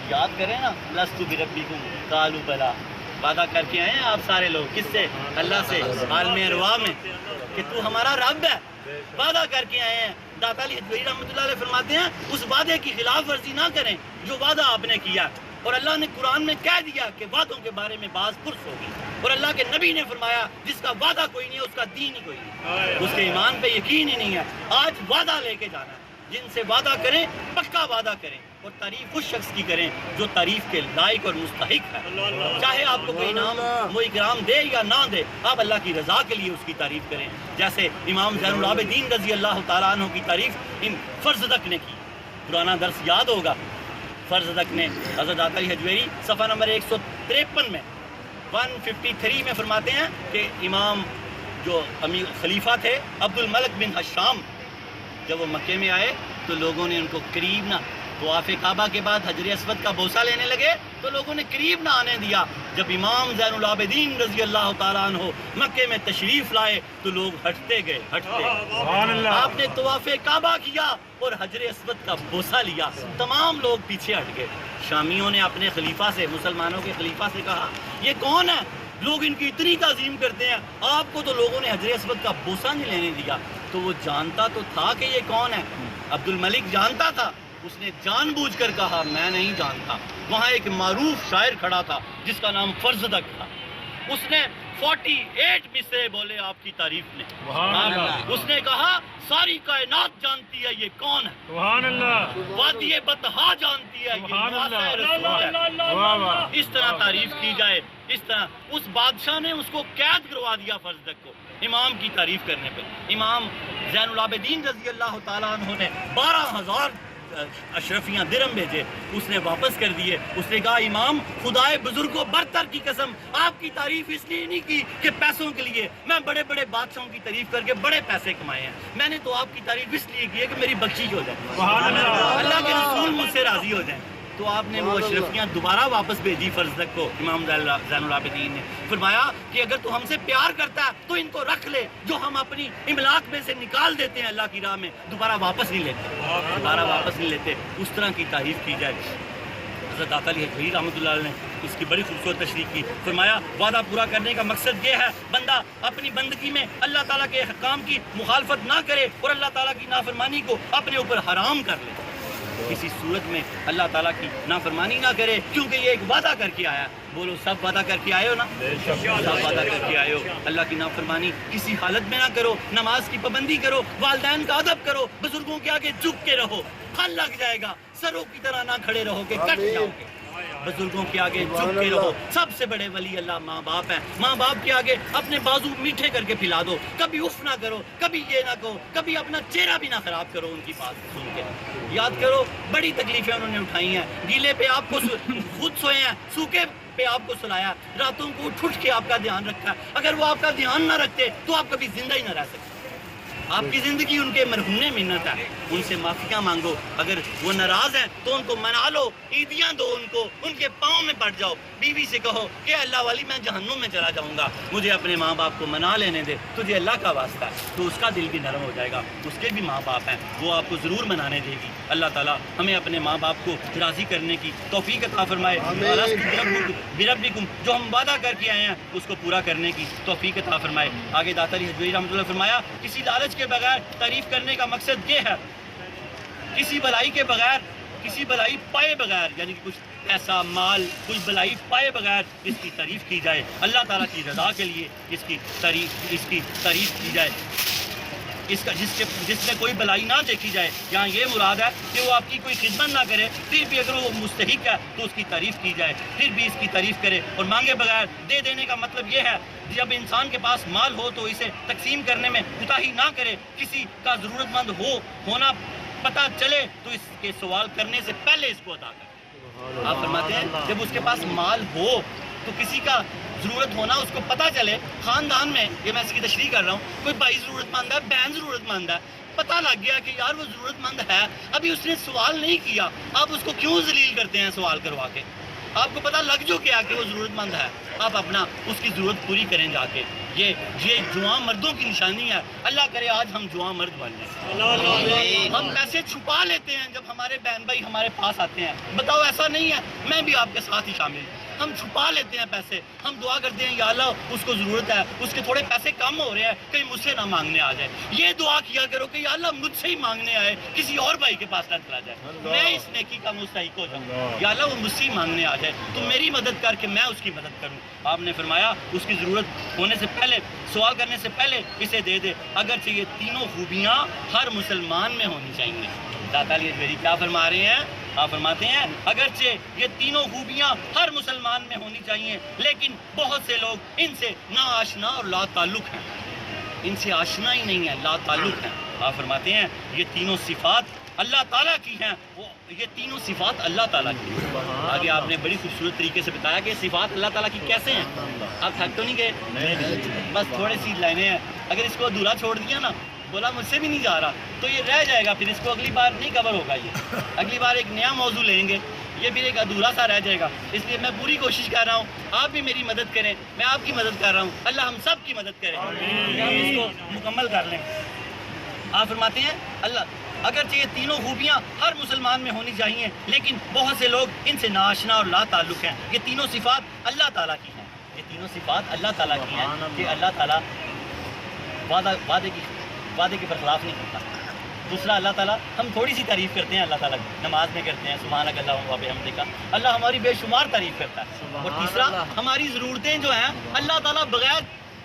یاد کریں نا، لستو بربکم قالوا بلا، وعدہ کر کے آئے ہیں آپ سارے لوگ، کس سے؟ اللہ سے، عالم ارواح میں، کہ تو ہمارا رب ہے، وعدہ کر کے آئے ہیں۔ داتا علی حجویری رحمۃ اللہ علیہ فرماتے ہیں اس وعدے کی خلاف ورزی نہ کریں جو وعدہ آپ نے کیا، اور اللہ نے قرآن میں کہہ دیا کہ وعدوں کے بارے میں باز پرس ہوگی، اور اللہ کے نبی نے فرمایا جس کا وعدہ کوئی نہیں ہے اس کا دین ہی کوئی نہیں، اس کے ایمان پہ یقین ہی نہیں ہے۔ آج وعدہ لے کے جانا ہے، جن سے وعدہ کریں پکا وعدہ کریں، اور تعریف اس شخص کی کریں جو تعریف کے لائق اور مستحق ہے، چاہے آپ کو کوئی انعام وہ اکرام دے یا نہ دے، آپ اللہ کی رضا کے لیے اس کی تعریف کریں۔ جیسے امام زین العابدین رضی اللہ تعالیٰ عنہ کی تعریف ان فرزدق نے کی، پرانا درس یاد ہوگا، فرزدق نے حضرت داتا علی حجویری صفحہ نمبر 153 میں 153 میں فرماتے ہیں کہ امام جو امیر خلیفہ تھے عبد الملک بن حشام، جب وہ مکے میں آئے تو لوگوں نے ان کو قریب نہ، طواف کعبہ کے بعد حجر اسود کا بوسہ لینے لگے تو لوگوں نے قریب نہ آنے دیا۔ جب امام زین العابدین رضی اللہ تعالیٰ عنہ مکے میں تشریف لائے تو لوگ ہٹتے گئے، آپ نے طواف کعبہ کیا اور حجر اسود کا بوسہ لیا، تمام لوگ پیچھے ہٹ گئے۔ شامیوں نے اپنے خلیفہ سے، مسلمانوں کے خلیفہ سے کہا یہ کون ہے؟ لوگ ان کی اتنی تعظیم کرتے ہیں، آپ کو تو لوگوں نے حجر اسود کا بوسہ نہیں لینے دیا۔ تو وہ جانتا تو تھا کہ یہ کون ہے، عبد الملک جانتا تھا، اس نے جان بوجھ کر کہا میں نہیں جانتا۔ وہاں ایک معروف شاعر کھڑا تھا جس کا نام فرزدق تھا، اس نے 48 مصرے بولے آپ کی تعریف میں، اس نے کہا ساری کائنات جانتی ہے یہ کون ہے، سبحان اللہ، وادی بطحا جانتی ہے یہ نواسہ رسول ہے۔ اس طرح تعریف کی جائے، اس طرح اس بادشاہ نے اس کو قید کروا دیا فرزدق کو امام کی تعریف کرنے پہ۔ امام زین العابدین رضی اللہ تعالیٰ عنہ نے 12,000 اشرفیاں درم بھیجے، اس نے واپس کر دیے۔ اس نے کہا امام خدائے بزرگ و برتر کی قسم آپ کی تعریف اس لیے نہیں کی کہ پیسوں کے لیے، میں بڑے بڑے بادشاہوں کی تعریف کر کے بڑے پیسے کمائے ہیں، میں نے تو آپ کی تعریف اس لیے کی ہے کہ میری بخشش ہو جائے، اللہ کے رسول مجھ سے راضی ہو جائیں۔ تو آپ نے وہ اشرفیاں دوبارہ واپس بھیجی فرزدق کو۔ امام زین العابدین نے فرمایا کہ اگر تو ہم سے پیار کرتا ہے تو ان کو رکھ لے، جو ہم اپنی املاک میں سے نکال دیتے ہیں اللہ کی راہ میں دوبارہ واپس نہیں لیتے، دوبارہ واپس نہیں لیتے۔ اس طرح کی تعریف کی جائے۔ حضرت داتا علی حجویری رحمۃ اللہ علیہ نے اس کی بڑی خوبصورت تشریح کی. فرمایا وعدہ پورا کرنے کا مقصد یہ ہے بندہ اپنی بندگی میں اللہ تعالیٰ کے احکام کی مخالفت نہ کرے اور اللہ تعالیٰ کی نافرمانی کو اپنے اوپر حرام کر لے. کسی صورت میں اللہ تعالیٰ کی نافرمانی نہ کرے کیونکہ یہ ایک وعدہ کر کے آیا. بولو سب وعدہ کر کے آئے ہو نا؟ سب وعدہ کر کے آئے ہو. اللہ کی نافرمانی کسی حالت میں نہ کرو. نماز کی پابندی کرو, والدین کا ادب کرو, بزرگوں کے آگے جھک کے رہو. پھل لگ جائے گا, سروں کی طرح نہ کھڑے رہو کہ کٹ جاؤ گے. بزرگوں کے آگے جھک کے رہو. سب سے بڑے ولی اللہ ماں باپ ہیں. ماں باپ کے آگے اپنے بازو میٹھے کر کے پھیلا دو. کبھی اف نہ کرو, کبھی یہ نہ کہو, کبھی اپنا چہرہ بھی نہ خراب کرو ان کی بات سن کے. یاد کرو بڑی تکلیفیں انہوں نے اٹھائی ہیں. گیلے پہ آپ کو خود سوئے ہیں, سوکھے پہ آپ کو سلایا, راتوں کو اٹھ کے آپ کا دھیان رکھا ہے. اگر وہ آپ کا دھیان نہ رکھتے تو آپ کبھی زندہ ہی نہ رہ سکتے. آپ کی زندگی ان کے مرہون منت ہے. ان سے معافیاں مانگو. اگر وہ ناراض ہیں تو ان کو منا لو, عیدیاں دو ان کو, ان کے پاؤں میں پڑ جاؤ. بیوی سے کہو کہ اللہ والی میں جہنم میں چلا جاؤں گا, مجھے اپنے ماں باپ کو منا لینے دے, تجھے اللہ کا واسطہ ہے. تو اس کا دل بھی نرم ہو جائے گا. اس کے بھی ماں باپ ہیں, وہ آپ کو ضرور منانے دے گی. اللہ تعالیٰ ہمیں اپنے ماں باپ کو راضی کرنے کی توفیق عطا فرمائے. بربکم, جو ہم وعدہ کر کے آئے ہیں اس کو پورا کرنے کی توفیق عطا فرمائے. آگے داتا علی حجویری رحمۃ اللہ فرمایا کسی لالچ کے بغیر تعریف کرنے کا مقصد یہ ہے, کسی بلائی کے بغیر, کسی بلائی پائے بغیر, یعنی کہ کچھ ایسا مال, کچھ بلائی پائے بغیر اس کی تعریف کی جائے. اللہ تعالیٰ کی رضا کے لیے اس کی تعریف کی جائے. جس میں کوئی بلائی نہ دیکھی جائے. یہاں یہ مراد ہے کہ وہ آپ کی کوئی خدمت نہ کرے, پھر بھی اگر وہ مستحق ہے تو اس کی تعریف کی جائے, پھر بھی اس کی تعریف کرے. اور مانگے بغیر دے دینے کا مطلب یہ ہے جب انسان کے پاس مال ہو تو اسے تقسیم کرنے میں کوتاہی نہ کرے. کسی کا ضرورت مند ہونا پتہ چلے تو اس کے سوال کرنے سے پہلے اس کو عطا کرے. آپ فرماتے ہیں جب اس کے پاس مال ہو تو کسی کا ضرورت ہونا اس کو پتہ چلے. خاندان میں, یہ میں اس کی تشریح کر رہا ہوں, کوئی بھائی ضرورت مند ہے, بہن ضرورت مند ہے, پتہ لگ گیا کہ یار وہ ضرورت مند ہے, ابھی اس نے سوال نہیں کیا, آپ اس کو کیوں ذلیل کرتے ہیں سوال کروا کے؟ آپ کو پتہ لگ جو کیا کہ وہ ضرورت مند ہے, آپ اپنا اس کی ضرورت پوری کریں جا کے. یہ جوان مردوں کی نشانی ہے. اللہ کرے آج ہم جوان مرد بن جائیں. ہم پیسے چھپا لیتے ہیں جب ہمارے بہن بھائی ہمارے پاس آتے ہیں. بتاؤ ایسا نہیں ہے, میں بھی آپ کے ساتھ ہی شامل ہوں. ہم چھپا لیتے ہیں پیسے. ہم دعا کرتے ہیں یا اللہ اس کو ضرورت ہے, اس کے تھوڑے پیسے کم ہو رہے ہیں, کہیں مجھ سے نہ مانگنے آ جائے. یہ دعا کیا کرو کہ یا اللہ مجھ سے ہی مانگنے آئے, کسی اور بھائی کے پاس نہ چلا جائے, میں اس نیکی کا مستحق ہو جاؤں. یا اللہ وہ مجھ سے ہی مانگنے آ جائے, تو میری مدد کر کے میں اس کی مدد کروں. آپ نے فرمایا اس کی ضرورت ہونے سے پہلے, سوال کرنے سے پہلے اسے دے دے. اگرچہ یہ تینوں خوبیاں ہر مسلمان میں ہونی چاہیے. داتا علی حجویری کیا فرما رہے ہیں؟ آپ فرماتے ہیں اگرچہ یہ تینوں خوبیاں ہر مسلمان میں ہونی چاہیے, لیکن بہت سے لوگ ان سے نا آشنا اور لا تعلق ہیں. ان سے آشنا ہی نہیں ہے, لا تعلق ہیں. آپ فرماتے ہیں یہ تینوں صفات اللہ تعالیٰ کی ہیں. یہ تینوں صفات اللہ تعالیٰ کی ہیں. آگے آپ نے بڑی خوبصورت طریقے سے بتایا کہ صفات اللہ تعالیٰ کی کیسے ہیں. آپ تھک تو نہیں گئے؟ بس تھوڑی سی لائنیں ہیں, اگر اس کو ادھورا چھوڑ دیا نا, بولا مجھ سے بھی نہیں جا رہا, تو یہ رہ جائے گا. پھر اس کو اگلی بار نہیں کور ہوگا. یہ اگلی بار ایک نیا موضوع لیں گے, یہ پھر ایک ادھورا سا رہ جائے گا. اس لیے میں پوری کوشش کر رہا ہوں, آپ بھی میری مدد کریں, میں آپ کی مدد کر رہا ہوں. اللہ ہم سب کی مدد کرے کہ ہم اس کو مکمل کر لیں. آپ فرماتے ہیں اللہ اگرچہ یہ تینوں خوبیاں ہر مسلمان میں ہونی چاہیے, لیکن بہت سے لوگ ان سے ناآشنا اور لا تعلق ہیں. یہ تینوں صفات اللہ تعالیٰ کی ہیں. یہ تینوں صفات اللہ تعالیٰ کی ہیں کہ اللہ تعالیٰ وعدے کے برخلاف نہیں کرتا. دوسرا, اللہ تعالیٰ ہم تھوڑی سی تعریف کرتے ہیں اللہ تعالیٰ کی, نماز میں کرتے ہیں سبحانک اللہم و بحمدک, اللہ ہماری بے شمار تعریف کرتا ہے. اور تیسرا, ہماری ضرورتیں جو ہیں اللہ تعالیٰ بغیر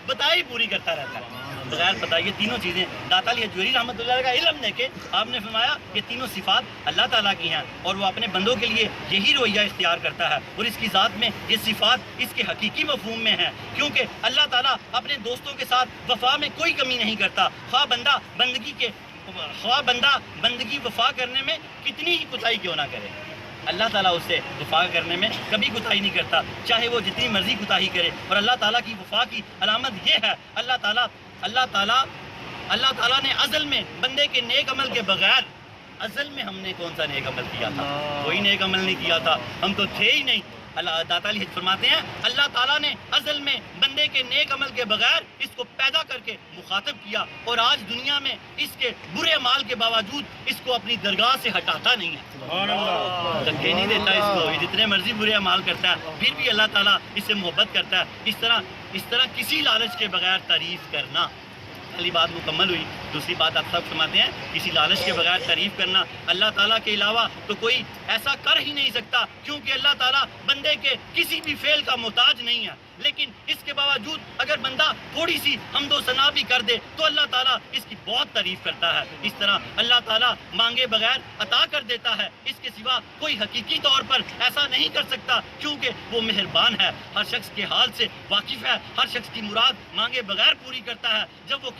بتائے پوری کرتا رہتا ہے, بغیر بتائے. یہ تینوں چیزیں داتا علی حجویری رحمۃ اللہ علیہ کا علم دے کے آپ نے فرمایا یہ تینوں صفات اللہ تعالیٰ کی ہیں, اور وہ اپنے بندوں کے لیے یہی رویہ اختیار کرتا ہے. اور اس کی ذات میں یہ صفات اس کے حقیقی مفہوم میں ہیں, کیونکہ اللہ تعالیٰ اپنے دوستوں کے ساتھ وفا میں کوئی کمی نہیں کرتا. خواہ بندہ بندگی وفا کرنے میں کتنی ہی کوتاہی کیوں نہ کرے, اللہ تعالیٰ اس سے وفا کرنے میں کبھی کوتاہی نہیں کرتا, چاہے وہ جتنی مرضی کوتاہی کرے. اور اللہ تعالیٰ کی وفا کی علامت یہ ہے, اللہ تعالیٰ نے ازل میں بندے کے نیک عمل کے بغیر, ازل میں ہم نے کون سا نیک عمل کیا تھا؟ کوئی نیک عمل نہیں کیا تھا, ہم تو تھے ہی نہیں. اللہ داتا علی فرماتے ہیں اللہ تعالیٰ نے ازل میں بندے کے نیک عمل کے بغیر اس کو پیدا کر کے مخاطب کیا، اور آج دنیا میں اس کے برے اعمال کے باوجود اس کو اپنی درگاہ سے ہٹاتا نہیں ہے، دھکے نہیں دیتا اس کو، یہ جتنے مرضی برے اعمال کرتا ہے پھر بھی اللہ تعالیٰ اس سے محبت کرتا ہے۔ اس طرح کسی لالچ کے بغیر تعریف کرنا، پہلی بات مکمل ہوئی۔ دوسری بات آپ سب سمجھتے ہیں، کسی لالچ کے بغیر تعریف کرنا، اللہ تعالیٰ کے علاوہ تو کوئی ایسا کر ہی نہیں سکتا، کیونکہ اللہ تعالیٰ بندے کے کسی بھی فعل کا محتاج نہیں ہے، لیکن اس کے باوجود اگر بندہ تھوڑی سی حمد و ثنا بھی کر دے تو اللہ تعالیٰ اس کی بہت تعریف کرتا ہے۔ اس طرح اللہ تعالیٰ مانگے بغیر عطا کر دیتا ہے، اس کے سوا کوئی حقیقی طور پر ایسا نہیں کر سکتا، کیونکہ وہ مہربان ہے، ہر شخص کے حال سے واقف ہے، ہر شخص کی مراد مانگے بغیر پوری کرتا ہے۔ جب وہ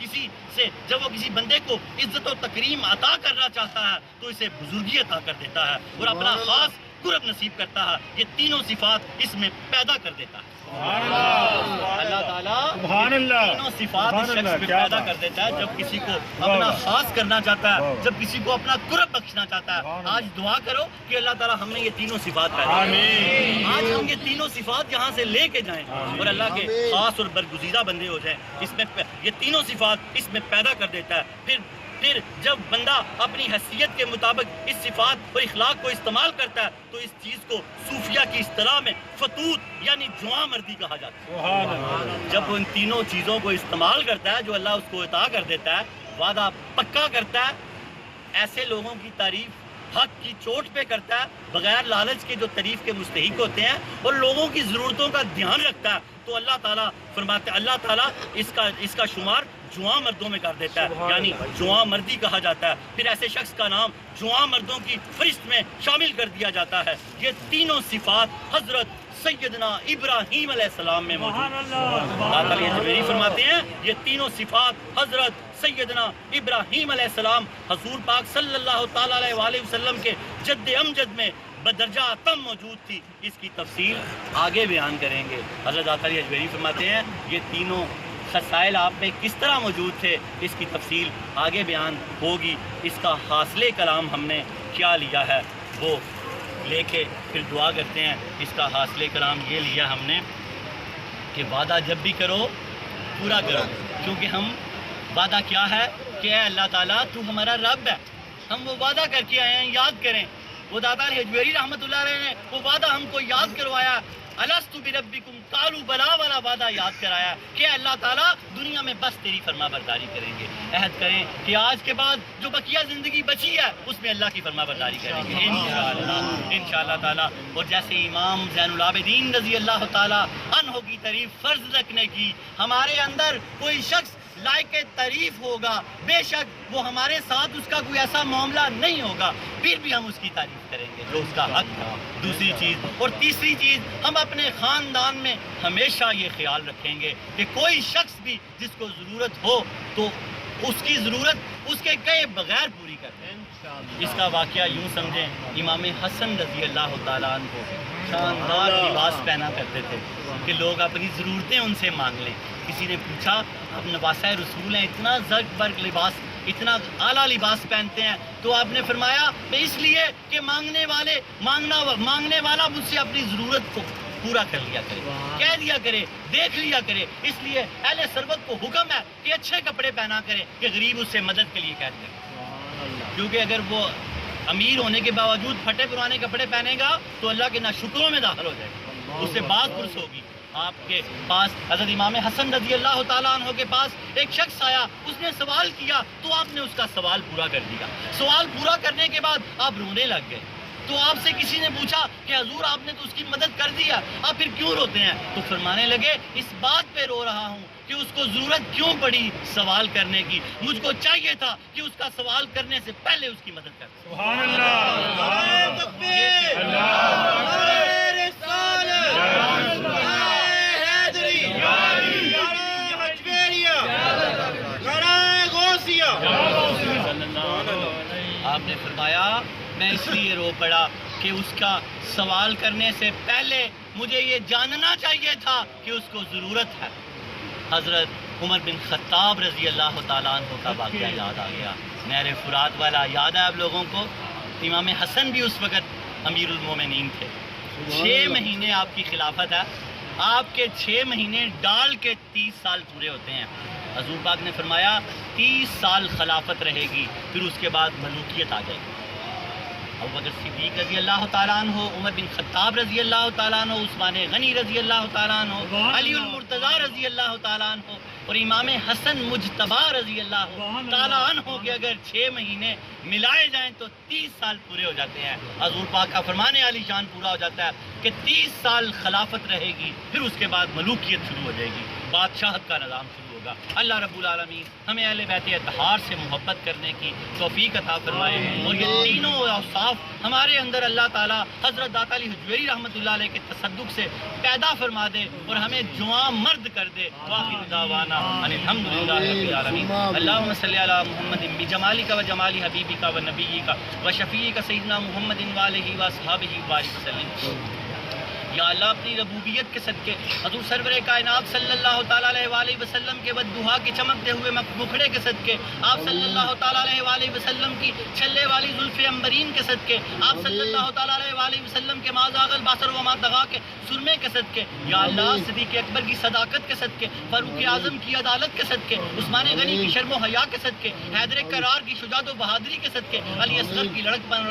کسی بندے کو عزت و تکریم عطا کرنا چاہتا ہے تو اسے بزرگی عطا کر دیتا ہے اور اپنا خاص قرب نصیب کرتا ہے، یہ تینوں صفات اس میں پیدا کر دیتا ہے۔ اللہ تعالیٰ تینوں صفات اس شخص میں پیدا کر دیتا ہے، جب کسی کو اپنا خاص کرنا چاہتا ہے، جب کسی کو اپنا قرب بخشنا چاہتا ہے۔ آج دعا کرو کہ اللہ تعالیٰ ہم نے یہ تینوں صفات پیدا کریں، آج ہم یہ تینوں صفات یہاں سے لے کے جائیں اور اللہ کے خاص اور برگزیدہ بندے ہو جائیں۔ اس میں یہ تینوں صفات اس میں پیدا کر دیتا ہے۔ پھر جب بندہ اپنی حیثیت کے مطابق اس صفات اور اخلاق کو استعمال کرتا ہے تو اس چیز کو صوفیہ کی اصطلاح میں فتوت یعنی جواں مردی کہا جاتا ہے۔ جب وہ ان تینوں چیزوں کو استعمال کرتا ہے جو اللہ اس کو عطا کر دیتا ہے، وعدہ پکا کرتا ہے، ایسے لوگوں کی تعریف حق کی چوٹ پہ کرتا ہے، بغیر لالچ کے جو تعریف کے مستحق ہوتے ہیں اور لوگوں کی ضرورتوں کا دھیان رکھتا ہے، تو اللہ تعالیٰ فرماتے ہیں اللہ تعالیٰ اس کا شمار جواں مردوں میں کر دیتا ہے، یعنی جواں مردی کہا جاتا ہے۔ پھر ایسے شخص کا نام جواں مردوں کی فہرست میں شامل کر دیا جاتا ہے۔ یہ تینوں صفات حضرت سیدنا ابراہیم علیہ السلام میں موجود ہیں۔ فرماتے ہیں یہ تینوں صفات حضرت سیدنا ابراہیم علیہ السلام حضور پاک صلی اللہ تعالیٰ علیہ وآلہ وسلم کے جد امجد میں بدرجہ تم موجود تھی۔ اس کی تفصیل آگے بیان کریں گے۔ حضرت علی اجمیری فرماتے ہیں یہ تینوں خصائل آپ میں کس طرح موجود تھے، اس کی تفصیل آگے بیان ہوگی۔ اس کا حاصل کلام ہم نے کیا لیا ہے وہ لے کے پھر دعا کرتے ہیں۔ اس کا حاصل کلام یہ لیا ہم نے کہ وعدہ جب بھی کرو پورا کرو، کیونکہ ہم وعدہ کیا ہے کہ اے اللہ تعالیٰ تو ہمارا رب ہے، ہم وہ وعدہ کر کے آئے ہیں، یاد کریں۔ وہ داتا حجویری رحمۃ اللہ علیہ نے وہ وعدہ ہم کو یاد کروایا، الستُ بربکم قالوا بلا والا وعدہ یاد کرایا کہ اللہ تعالیٰ دنیا میں بس تیری فرما برداری کریں گے۔ عہد کریں کہ آج کے بعد جو بقیہ زندگی بچی ہے اس میں اللہ کی فرما برداری کریں گے انشاءاللہ تعالیٰ۔ اور جیسے امام زین العابدین رضی اللہ تعالیٰ عنہ کی تعریف فرض رکھنے کی ہمارے اندر کوئی شخص لائق تعریف ہوگا، بے شک وہ ہمارے ساتھ اس کا کوئی ایسا معاملہ نہیں ہوگا، پھر بھی ہم اس کی تعریف کریں گے جو اس کا حق ہے۔ دوسری چیز اور تیسری چیز، ہم اپنے خاندان میں ہمیشہ یہ خیال رکھیں گے کہ کوئی شخص بھی جس کو ضرورت ہو تو اس کی ضرورت اس کے کہے بغیر پوری کریں۔ اس کا واقعہ یوں سمجھیں، امام حسن رضی اللہ تعالیٰ عنہ کو شاندار لباس پہنا کرتے تھے کہ لوگ اپنی ضرورتیں ان سے مانگ لیں۔ کسی نے پوچھا اب نواسہ رسول ہیں، اتنا زرق برق لباس، اتنا اعلیٰ لباس پہنتے ہیں، تو آپ نے فرمایا کہ اس لیے کہ مانگنے والا مجھ سے اپنی ضرورت کو پورا کر لیا کرے، کہہ دیا کرے، دیکھ لیا کرے۔ اس لیے اہل ثروت کو حکم ہے کہ اچھے کپڑے پہنا کرے کہ غریب اس سے مدد کے لیے کہہ دے، کیونکہ اگر وہ امیر ہونے کے باوجود پھٹے پرانے کپڑے پہنے گا تو اللہ کے ناشکروں میں داخل ہو جائے گا، اس سے بات پرس ہوگی۔ آپ کے پاس حضرت امام حسن رضی اللہ تعالیٰ عنہ کے پاس ایک شخص آیا، اس نے سوال کیا تو آپ نے اس کا سوال پورا کر دیا۔ سوال پورا کرنے کے بعد آپ رونے لگ گئے، تو آپ سے کسی نے پوچھا کہ حضور آپ نے تو اس کی مدد کر دیا، آپ پھر کیوں روتے ہیں؟ تو فرمانے لگے اس بات پہ رو رہا ہوں کہ اس کو ضرورت کیوں پڑی سوال کرنے کی، مجھ کو چاہیے تھا کہ اس کا سوال کرنے سے پہلے اس کی مدد کر۔ سبحان اللہ، آپ نے فرمایا میں اس لیے رو پڑا کہ اس کا سوال کرنے سے پہلے مجھے یہ جاننا چاہیے تھا کہ اس کو ضرورت ہے۔ حضرت عمر بن خطاب رضی اللہ تعالیٰ عنہ کا واقعہ یاد آ گیا، نہر فرات والا یاد ہے آپ لوگوں کو؟ امام حسن بھی اس وقت امیر المومنین تھے، 6 مہینے آپ کی خلافت ہے، آپ کے 6 مہینے ڈال کے 30 سال پورے ہوتے ہیں۔ حضور پاک نے فرمایا 30 سال خلافت رہے گی، پھر اس کے بعد ملوکیت آ جائے گی۔ ابوبکر صدیق رضی اللہ تعالیٰ عنہ، عمر بن خطاب رضی اللہ تعالیٰ عنہ، عثمان غنی رضی اللہ تعالیٰ عنہ، علی المرتضیٰ رضی اللہ تعالیٰ عنہ اور امام حسن مجتبی رضی اللہ تعالیٰ عنہ کے اگر 6 مہینے ملائے جائیں تو 30 سال پورے ہو جاتے ہیں۔ حضور پاک کا فرمان علی شان پورا ہو جاتا ہے کہ 30 سال خلافت رہے گی، پھر اس کے بعد ملوکیت شروع ہو جائے گی، بادشاہت کا نظام شروع ہوگا۔ اللہ رب العالمین ہمیں اہل بیت اطہار سے محبت کرنے کی توفیق عطا فرمائے اور یہ تینوں اوصاف ہمارے اندر اللہ تعالیٰ حضرت داتا علی حجویری رحمۃ اللہ علیہ کے تصدق سے پیدا فرما دے اور ہمیں جوان مرد کر دے۔ وآخر دعوانا ان الحمدللہ رب العالمین۔ اللہم صلی علی محمد بجمالک و جمال حبیبک و نبیک و شفیعک سیدنا محمد وآلہ واصحابہ وبارک وسلم۔ یا اللہ اپنی ربوبیت کے صدقے حضور سرور کائنات صلی اللہ تعالیٰ علیہ وآلہ وسلم کے بددعا کے چمکتے ہوئے مکھڑے کے صدقے، آپ صلی اللہ تعالیٰ علیہ وآلہ وسلم کی چھلے والی زلف عنبرین کے صدقے، آپ صلی اللہ تعالیٰ علیہ وآلہ وسلم کے ما زاغ البصر وما طغیٰ کے سرمے کے صدقے، یا اللہ صدیق اکبر کی صداقت کے صدقے، فاروق اعظم کی عدالت کے صدقے، عثمان غنی کی شرم و حیا کے صدقے، حیدر کرار کی شجاعت و بہادری کے صدقے، علی اصغر کی لڑک پن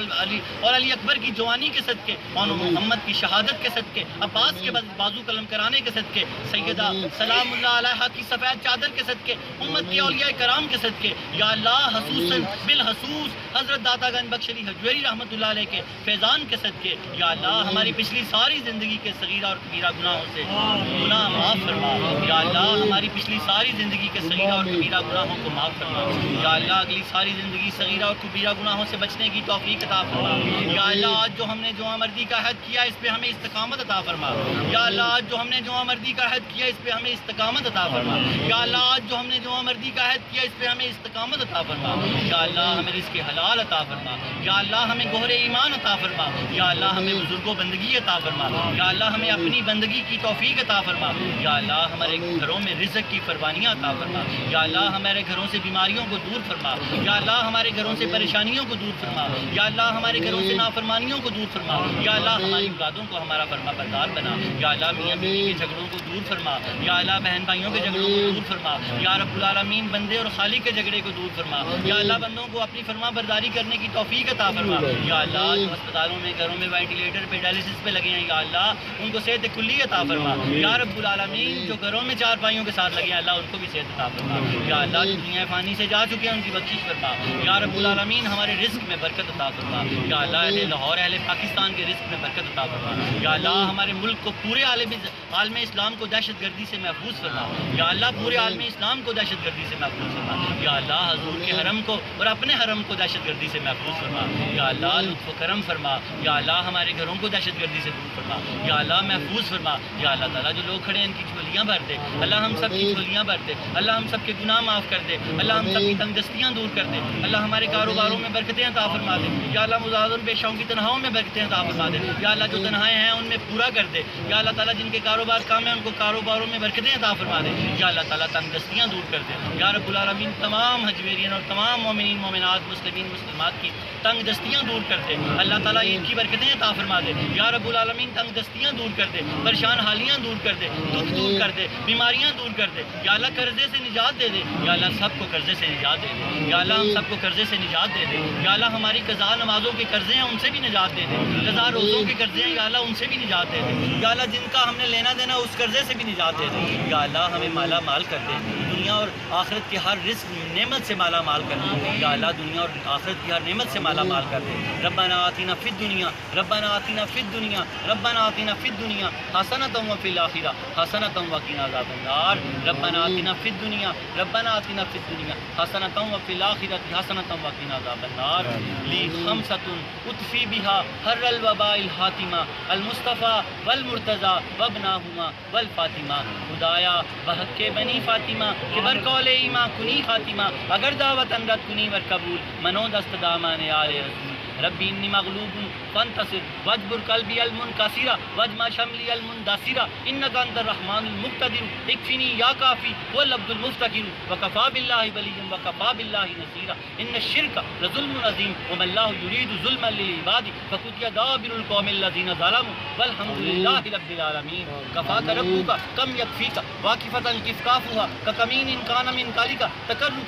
اور علی اکبر کی جوانی کے صدقے، مونو محمد کی شہادت کے صدقے، عباس کے بازو قلم کرانے کے صدقے، سیدہ سلام اللہ علیہا کی سفید چادر کے صدقے، امت کے اولیاء کرام کے صدقے، یا اللہ خصوصاً بالخصوص حضرت داتا گنج بخش علی حجویری رحمۃ اللہ علیہ کے فیضان کے صدقے، یا اللہ ہماری پچھلی ساری زندگی کے صغیرہ اور کبیرہ گناہوں سے گناہ معاف فرما، یا اللہ ہماری پچھلی ساری زندگی کے صغیرہ اور کبیرہ گناہوں کو معاف فرما، یا اللہ اگلی ساری زندگی صغیرہ اور کبیرہ گناہوں سے بچنے کی توفیق عطا فرما، یا اللہ آج جو ہم نے جوان مردی کا عہد کیا اس پہ ہمیں استقامت عطا فرما، یا اللہ آج جو ہم نے جوان مردی کا عہد کیا اس پہ ہمیں استقامت عطا فرما، یا اللہ آج جو ہم نے جوان مردی کا عہد کیا اس پہ ہمیں استقامت عطا فرما، یا اللہ ہمیں رزق حلال عطا فرما، یا اللہ ہمیں گہر ایمان عطا فرما، یا اللہ ہمیں بزرگ و بندگی عطا فرما، یا اللہ ہمیں اپنی بندگی کی توفیق عطا فرما، یا اللہ ہمارے گھروں میں رزق کی فروانیاں عطا فرما، یا اللہ ہمارے گھروں سے بیماریوں کو دور فرما، یا اللہ ہمارے گھروں سے پریشانیوں کو دور فرما، یا اللہ ہمارے گھروں سے نافرمانیوں کو دور فرما، یا اللہ ہماری اولادوں کو ہمارا فرما بردار بنا، یا اللہ میاں بیوی کے جھگڑوں کو دور فرما، یا اللہ بہن بھائیوں کے جھگڑوں کو دور فرما، یا رب العالمین بندے اور خالق کے جھگڑے کو دور فرما، یا اللہ بندوں کو اپنی فرما برداری کرنے کی توفیق عطا فرما، یا اللہ جو ہسپتالوں میں گھروں میں وینٹیلیٹر پہ ڈائلسس پہ لگے ہیں یا اللہ ان کو صحت کلی عطا فرما، یا رب العالمین جو گھروں میں چار پائیوں کے ساتھ لگے ہیں اللہ ان کو بھی صحت عطا فرما، یا اللہ جو دنیا فانی سے جا چکے ہیں ان کی بخشش فرما، یا رب العالمین ہمارے رزق میں برکت عطا فرما، یا اللہ اہل لاہور اہل پاکستان کے رزق میں برکت عطا فرما، یا اللہ ہمارے ملک کو پورے عالم اسلام کو دہشت گردی سے محفوظ فرما، یا اللہ پورے عالم اسلام کو دہشت گردی سے محفوظ فرما، یا اللہ حضور کے حرم کو اور اپنے حرم کو دہشت گردی سے محفوظ فرما، یا اللہ لطف و کرم فرما، یا اللہ ہمارے گھروں کو دہشت گردی سے دور فرما، یا اللہ محفوظ فرما، یا اللہ تعالیٰ جو لوگ کھڑے ہیں ان کی جھولیاں بھر دے، اللہ ہم سب کی جھولیاں بھر دے، اللہ ہم سب کے گناہ معاف کر دے، اللہ ہم سب کی تنگ دستیاں دور کر دے، اللہ ہمارے کاروباروں میں برکتیں عطا فرما دے، یا اللہ مزاحم پیشاؤں کی تنہاؤں میں برکتیں عطا فرما دے، یا اللہ جو تنہائیں ہیں ان میں پورا کر دے، یا اللہ تعالیٰ جن کے کاروبار کام ہیں ان کو کاروباروں میں برکتیں عطا فرما دے، یا اللہ تعالیٰ تنگ دستیاں دور کر دے، یا رب العالمین تمام حجویرین اور تمام مومنین مومنات مسلمین مسلمات کی تنگ دستیاں دور کر دے، اللہ تعالیٰ ان کی برکتیں عطا فرما دے، یا رب العالمین تنگ دستیاں دور کر دے، پریشان حالیاں دور کر دے، دکھ دور کر دے، بیماریاں دور کر دے، یا اللہ قرضے سے نجات دے دے، یا اللہ سب کو قرضے سے نجات دے دے، یا اللہ ہم سب کو قرضے سے نجات دے دے، یا اللہ ہماری قضا نمازوں کے قرضے ہیں ان سے بھی نجات دے دے، قضا روزوں کے قرضے ہیں یا اللہ ان سے بھی نجات دے دے، یا اللہ جن کا ہم نے لینا دینا اس قرضے سے بھی نجات دے دے، یا اللہ ہمیں مالا مال کر دے، دنیا اور آخرت کے ہر رزق نعمت سے مالا مال کر دے، یا اللہ دنیا اور آخرت کی ہر نعمت سے مالا مال کر دے، ربنا آتنا فی الدنیا ربنا آتنا فی الدنیا ربنا آتنا فی الدنیا حسنۃ وفی الآخرہ حسنۃ وقنا عذاب النار، ربنا آتنا فی الدنیا ربنا آتنا فی الدنیا حسنۃ وفی الآخرہ حسنۃ وقنا عذاب النار، لی خمسۃ اطفی بها حر الوباء الحاتمہ المصطفیٰ والمرتضیٰ وابناہما والفاطمہ، خدایا بحق کے بنی فاطمہ کہ بر قول ایماں کنی خاتمہ، اگر دعوت رد کنی ور قبول منو دست دامان آل رسول، ربی انی مغلوب فانتصر واجبر قلبي المنكسر واجمع شملي المندثر انك انت الرحمن المقتدر اكفني يا كافي والعبد المفتقر وكفى بالله وليا وكفى بالله نصيرا ان الشرك لظلم عظيم وما الله يريد ظلما للعباد فقضي دابر القوم الذين ظلموا والحمد لله رب العالمين كفاك ربك كم يكفيك واقفة كفكافها ككمين كان من كالك تكرر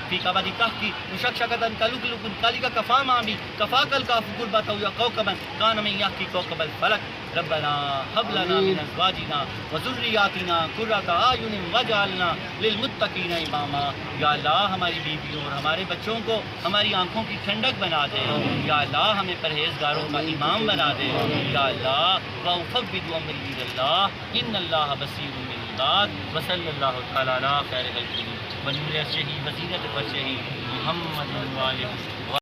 في كبد كهك مشكشكة كلكلك كالك كفى مامي كفاك الكاف قربة يا كوكبا كان من يحكي كوكب الفلك ربنا هب لنا من ازواجنا وذرياتنا قرۃ اعین واجعلنا للمتقین اماما. یا اللہ ہماری بیویوں اور ہمارے بچوں کو ہماری آنکھوں کی ٹھنڈک بنا دے. یا اللہ ہمیں پرہیزگاروں کا امام بنا دے. یا اللہ وافوض امری الی اللہ ان اللہ بصیر بالعباد. وصلی اللہ تعالی علی خیر خلقہ ونور عرشہ وزینۃ فرشہ محمد و آلہ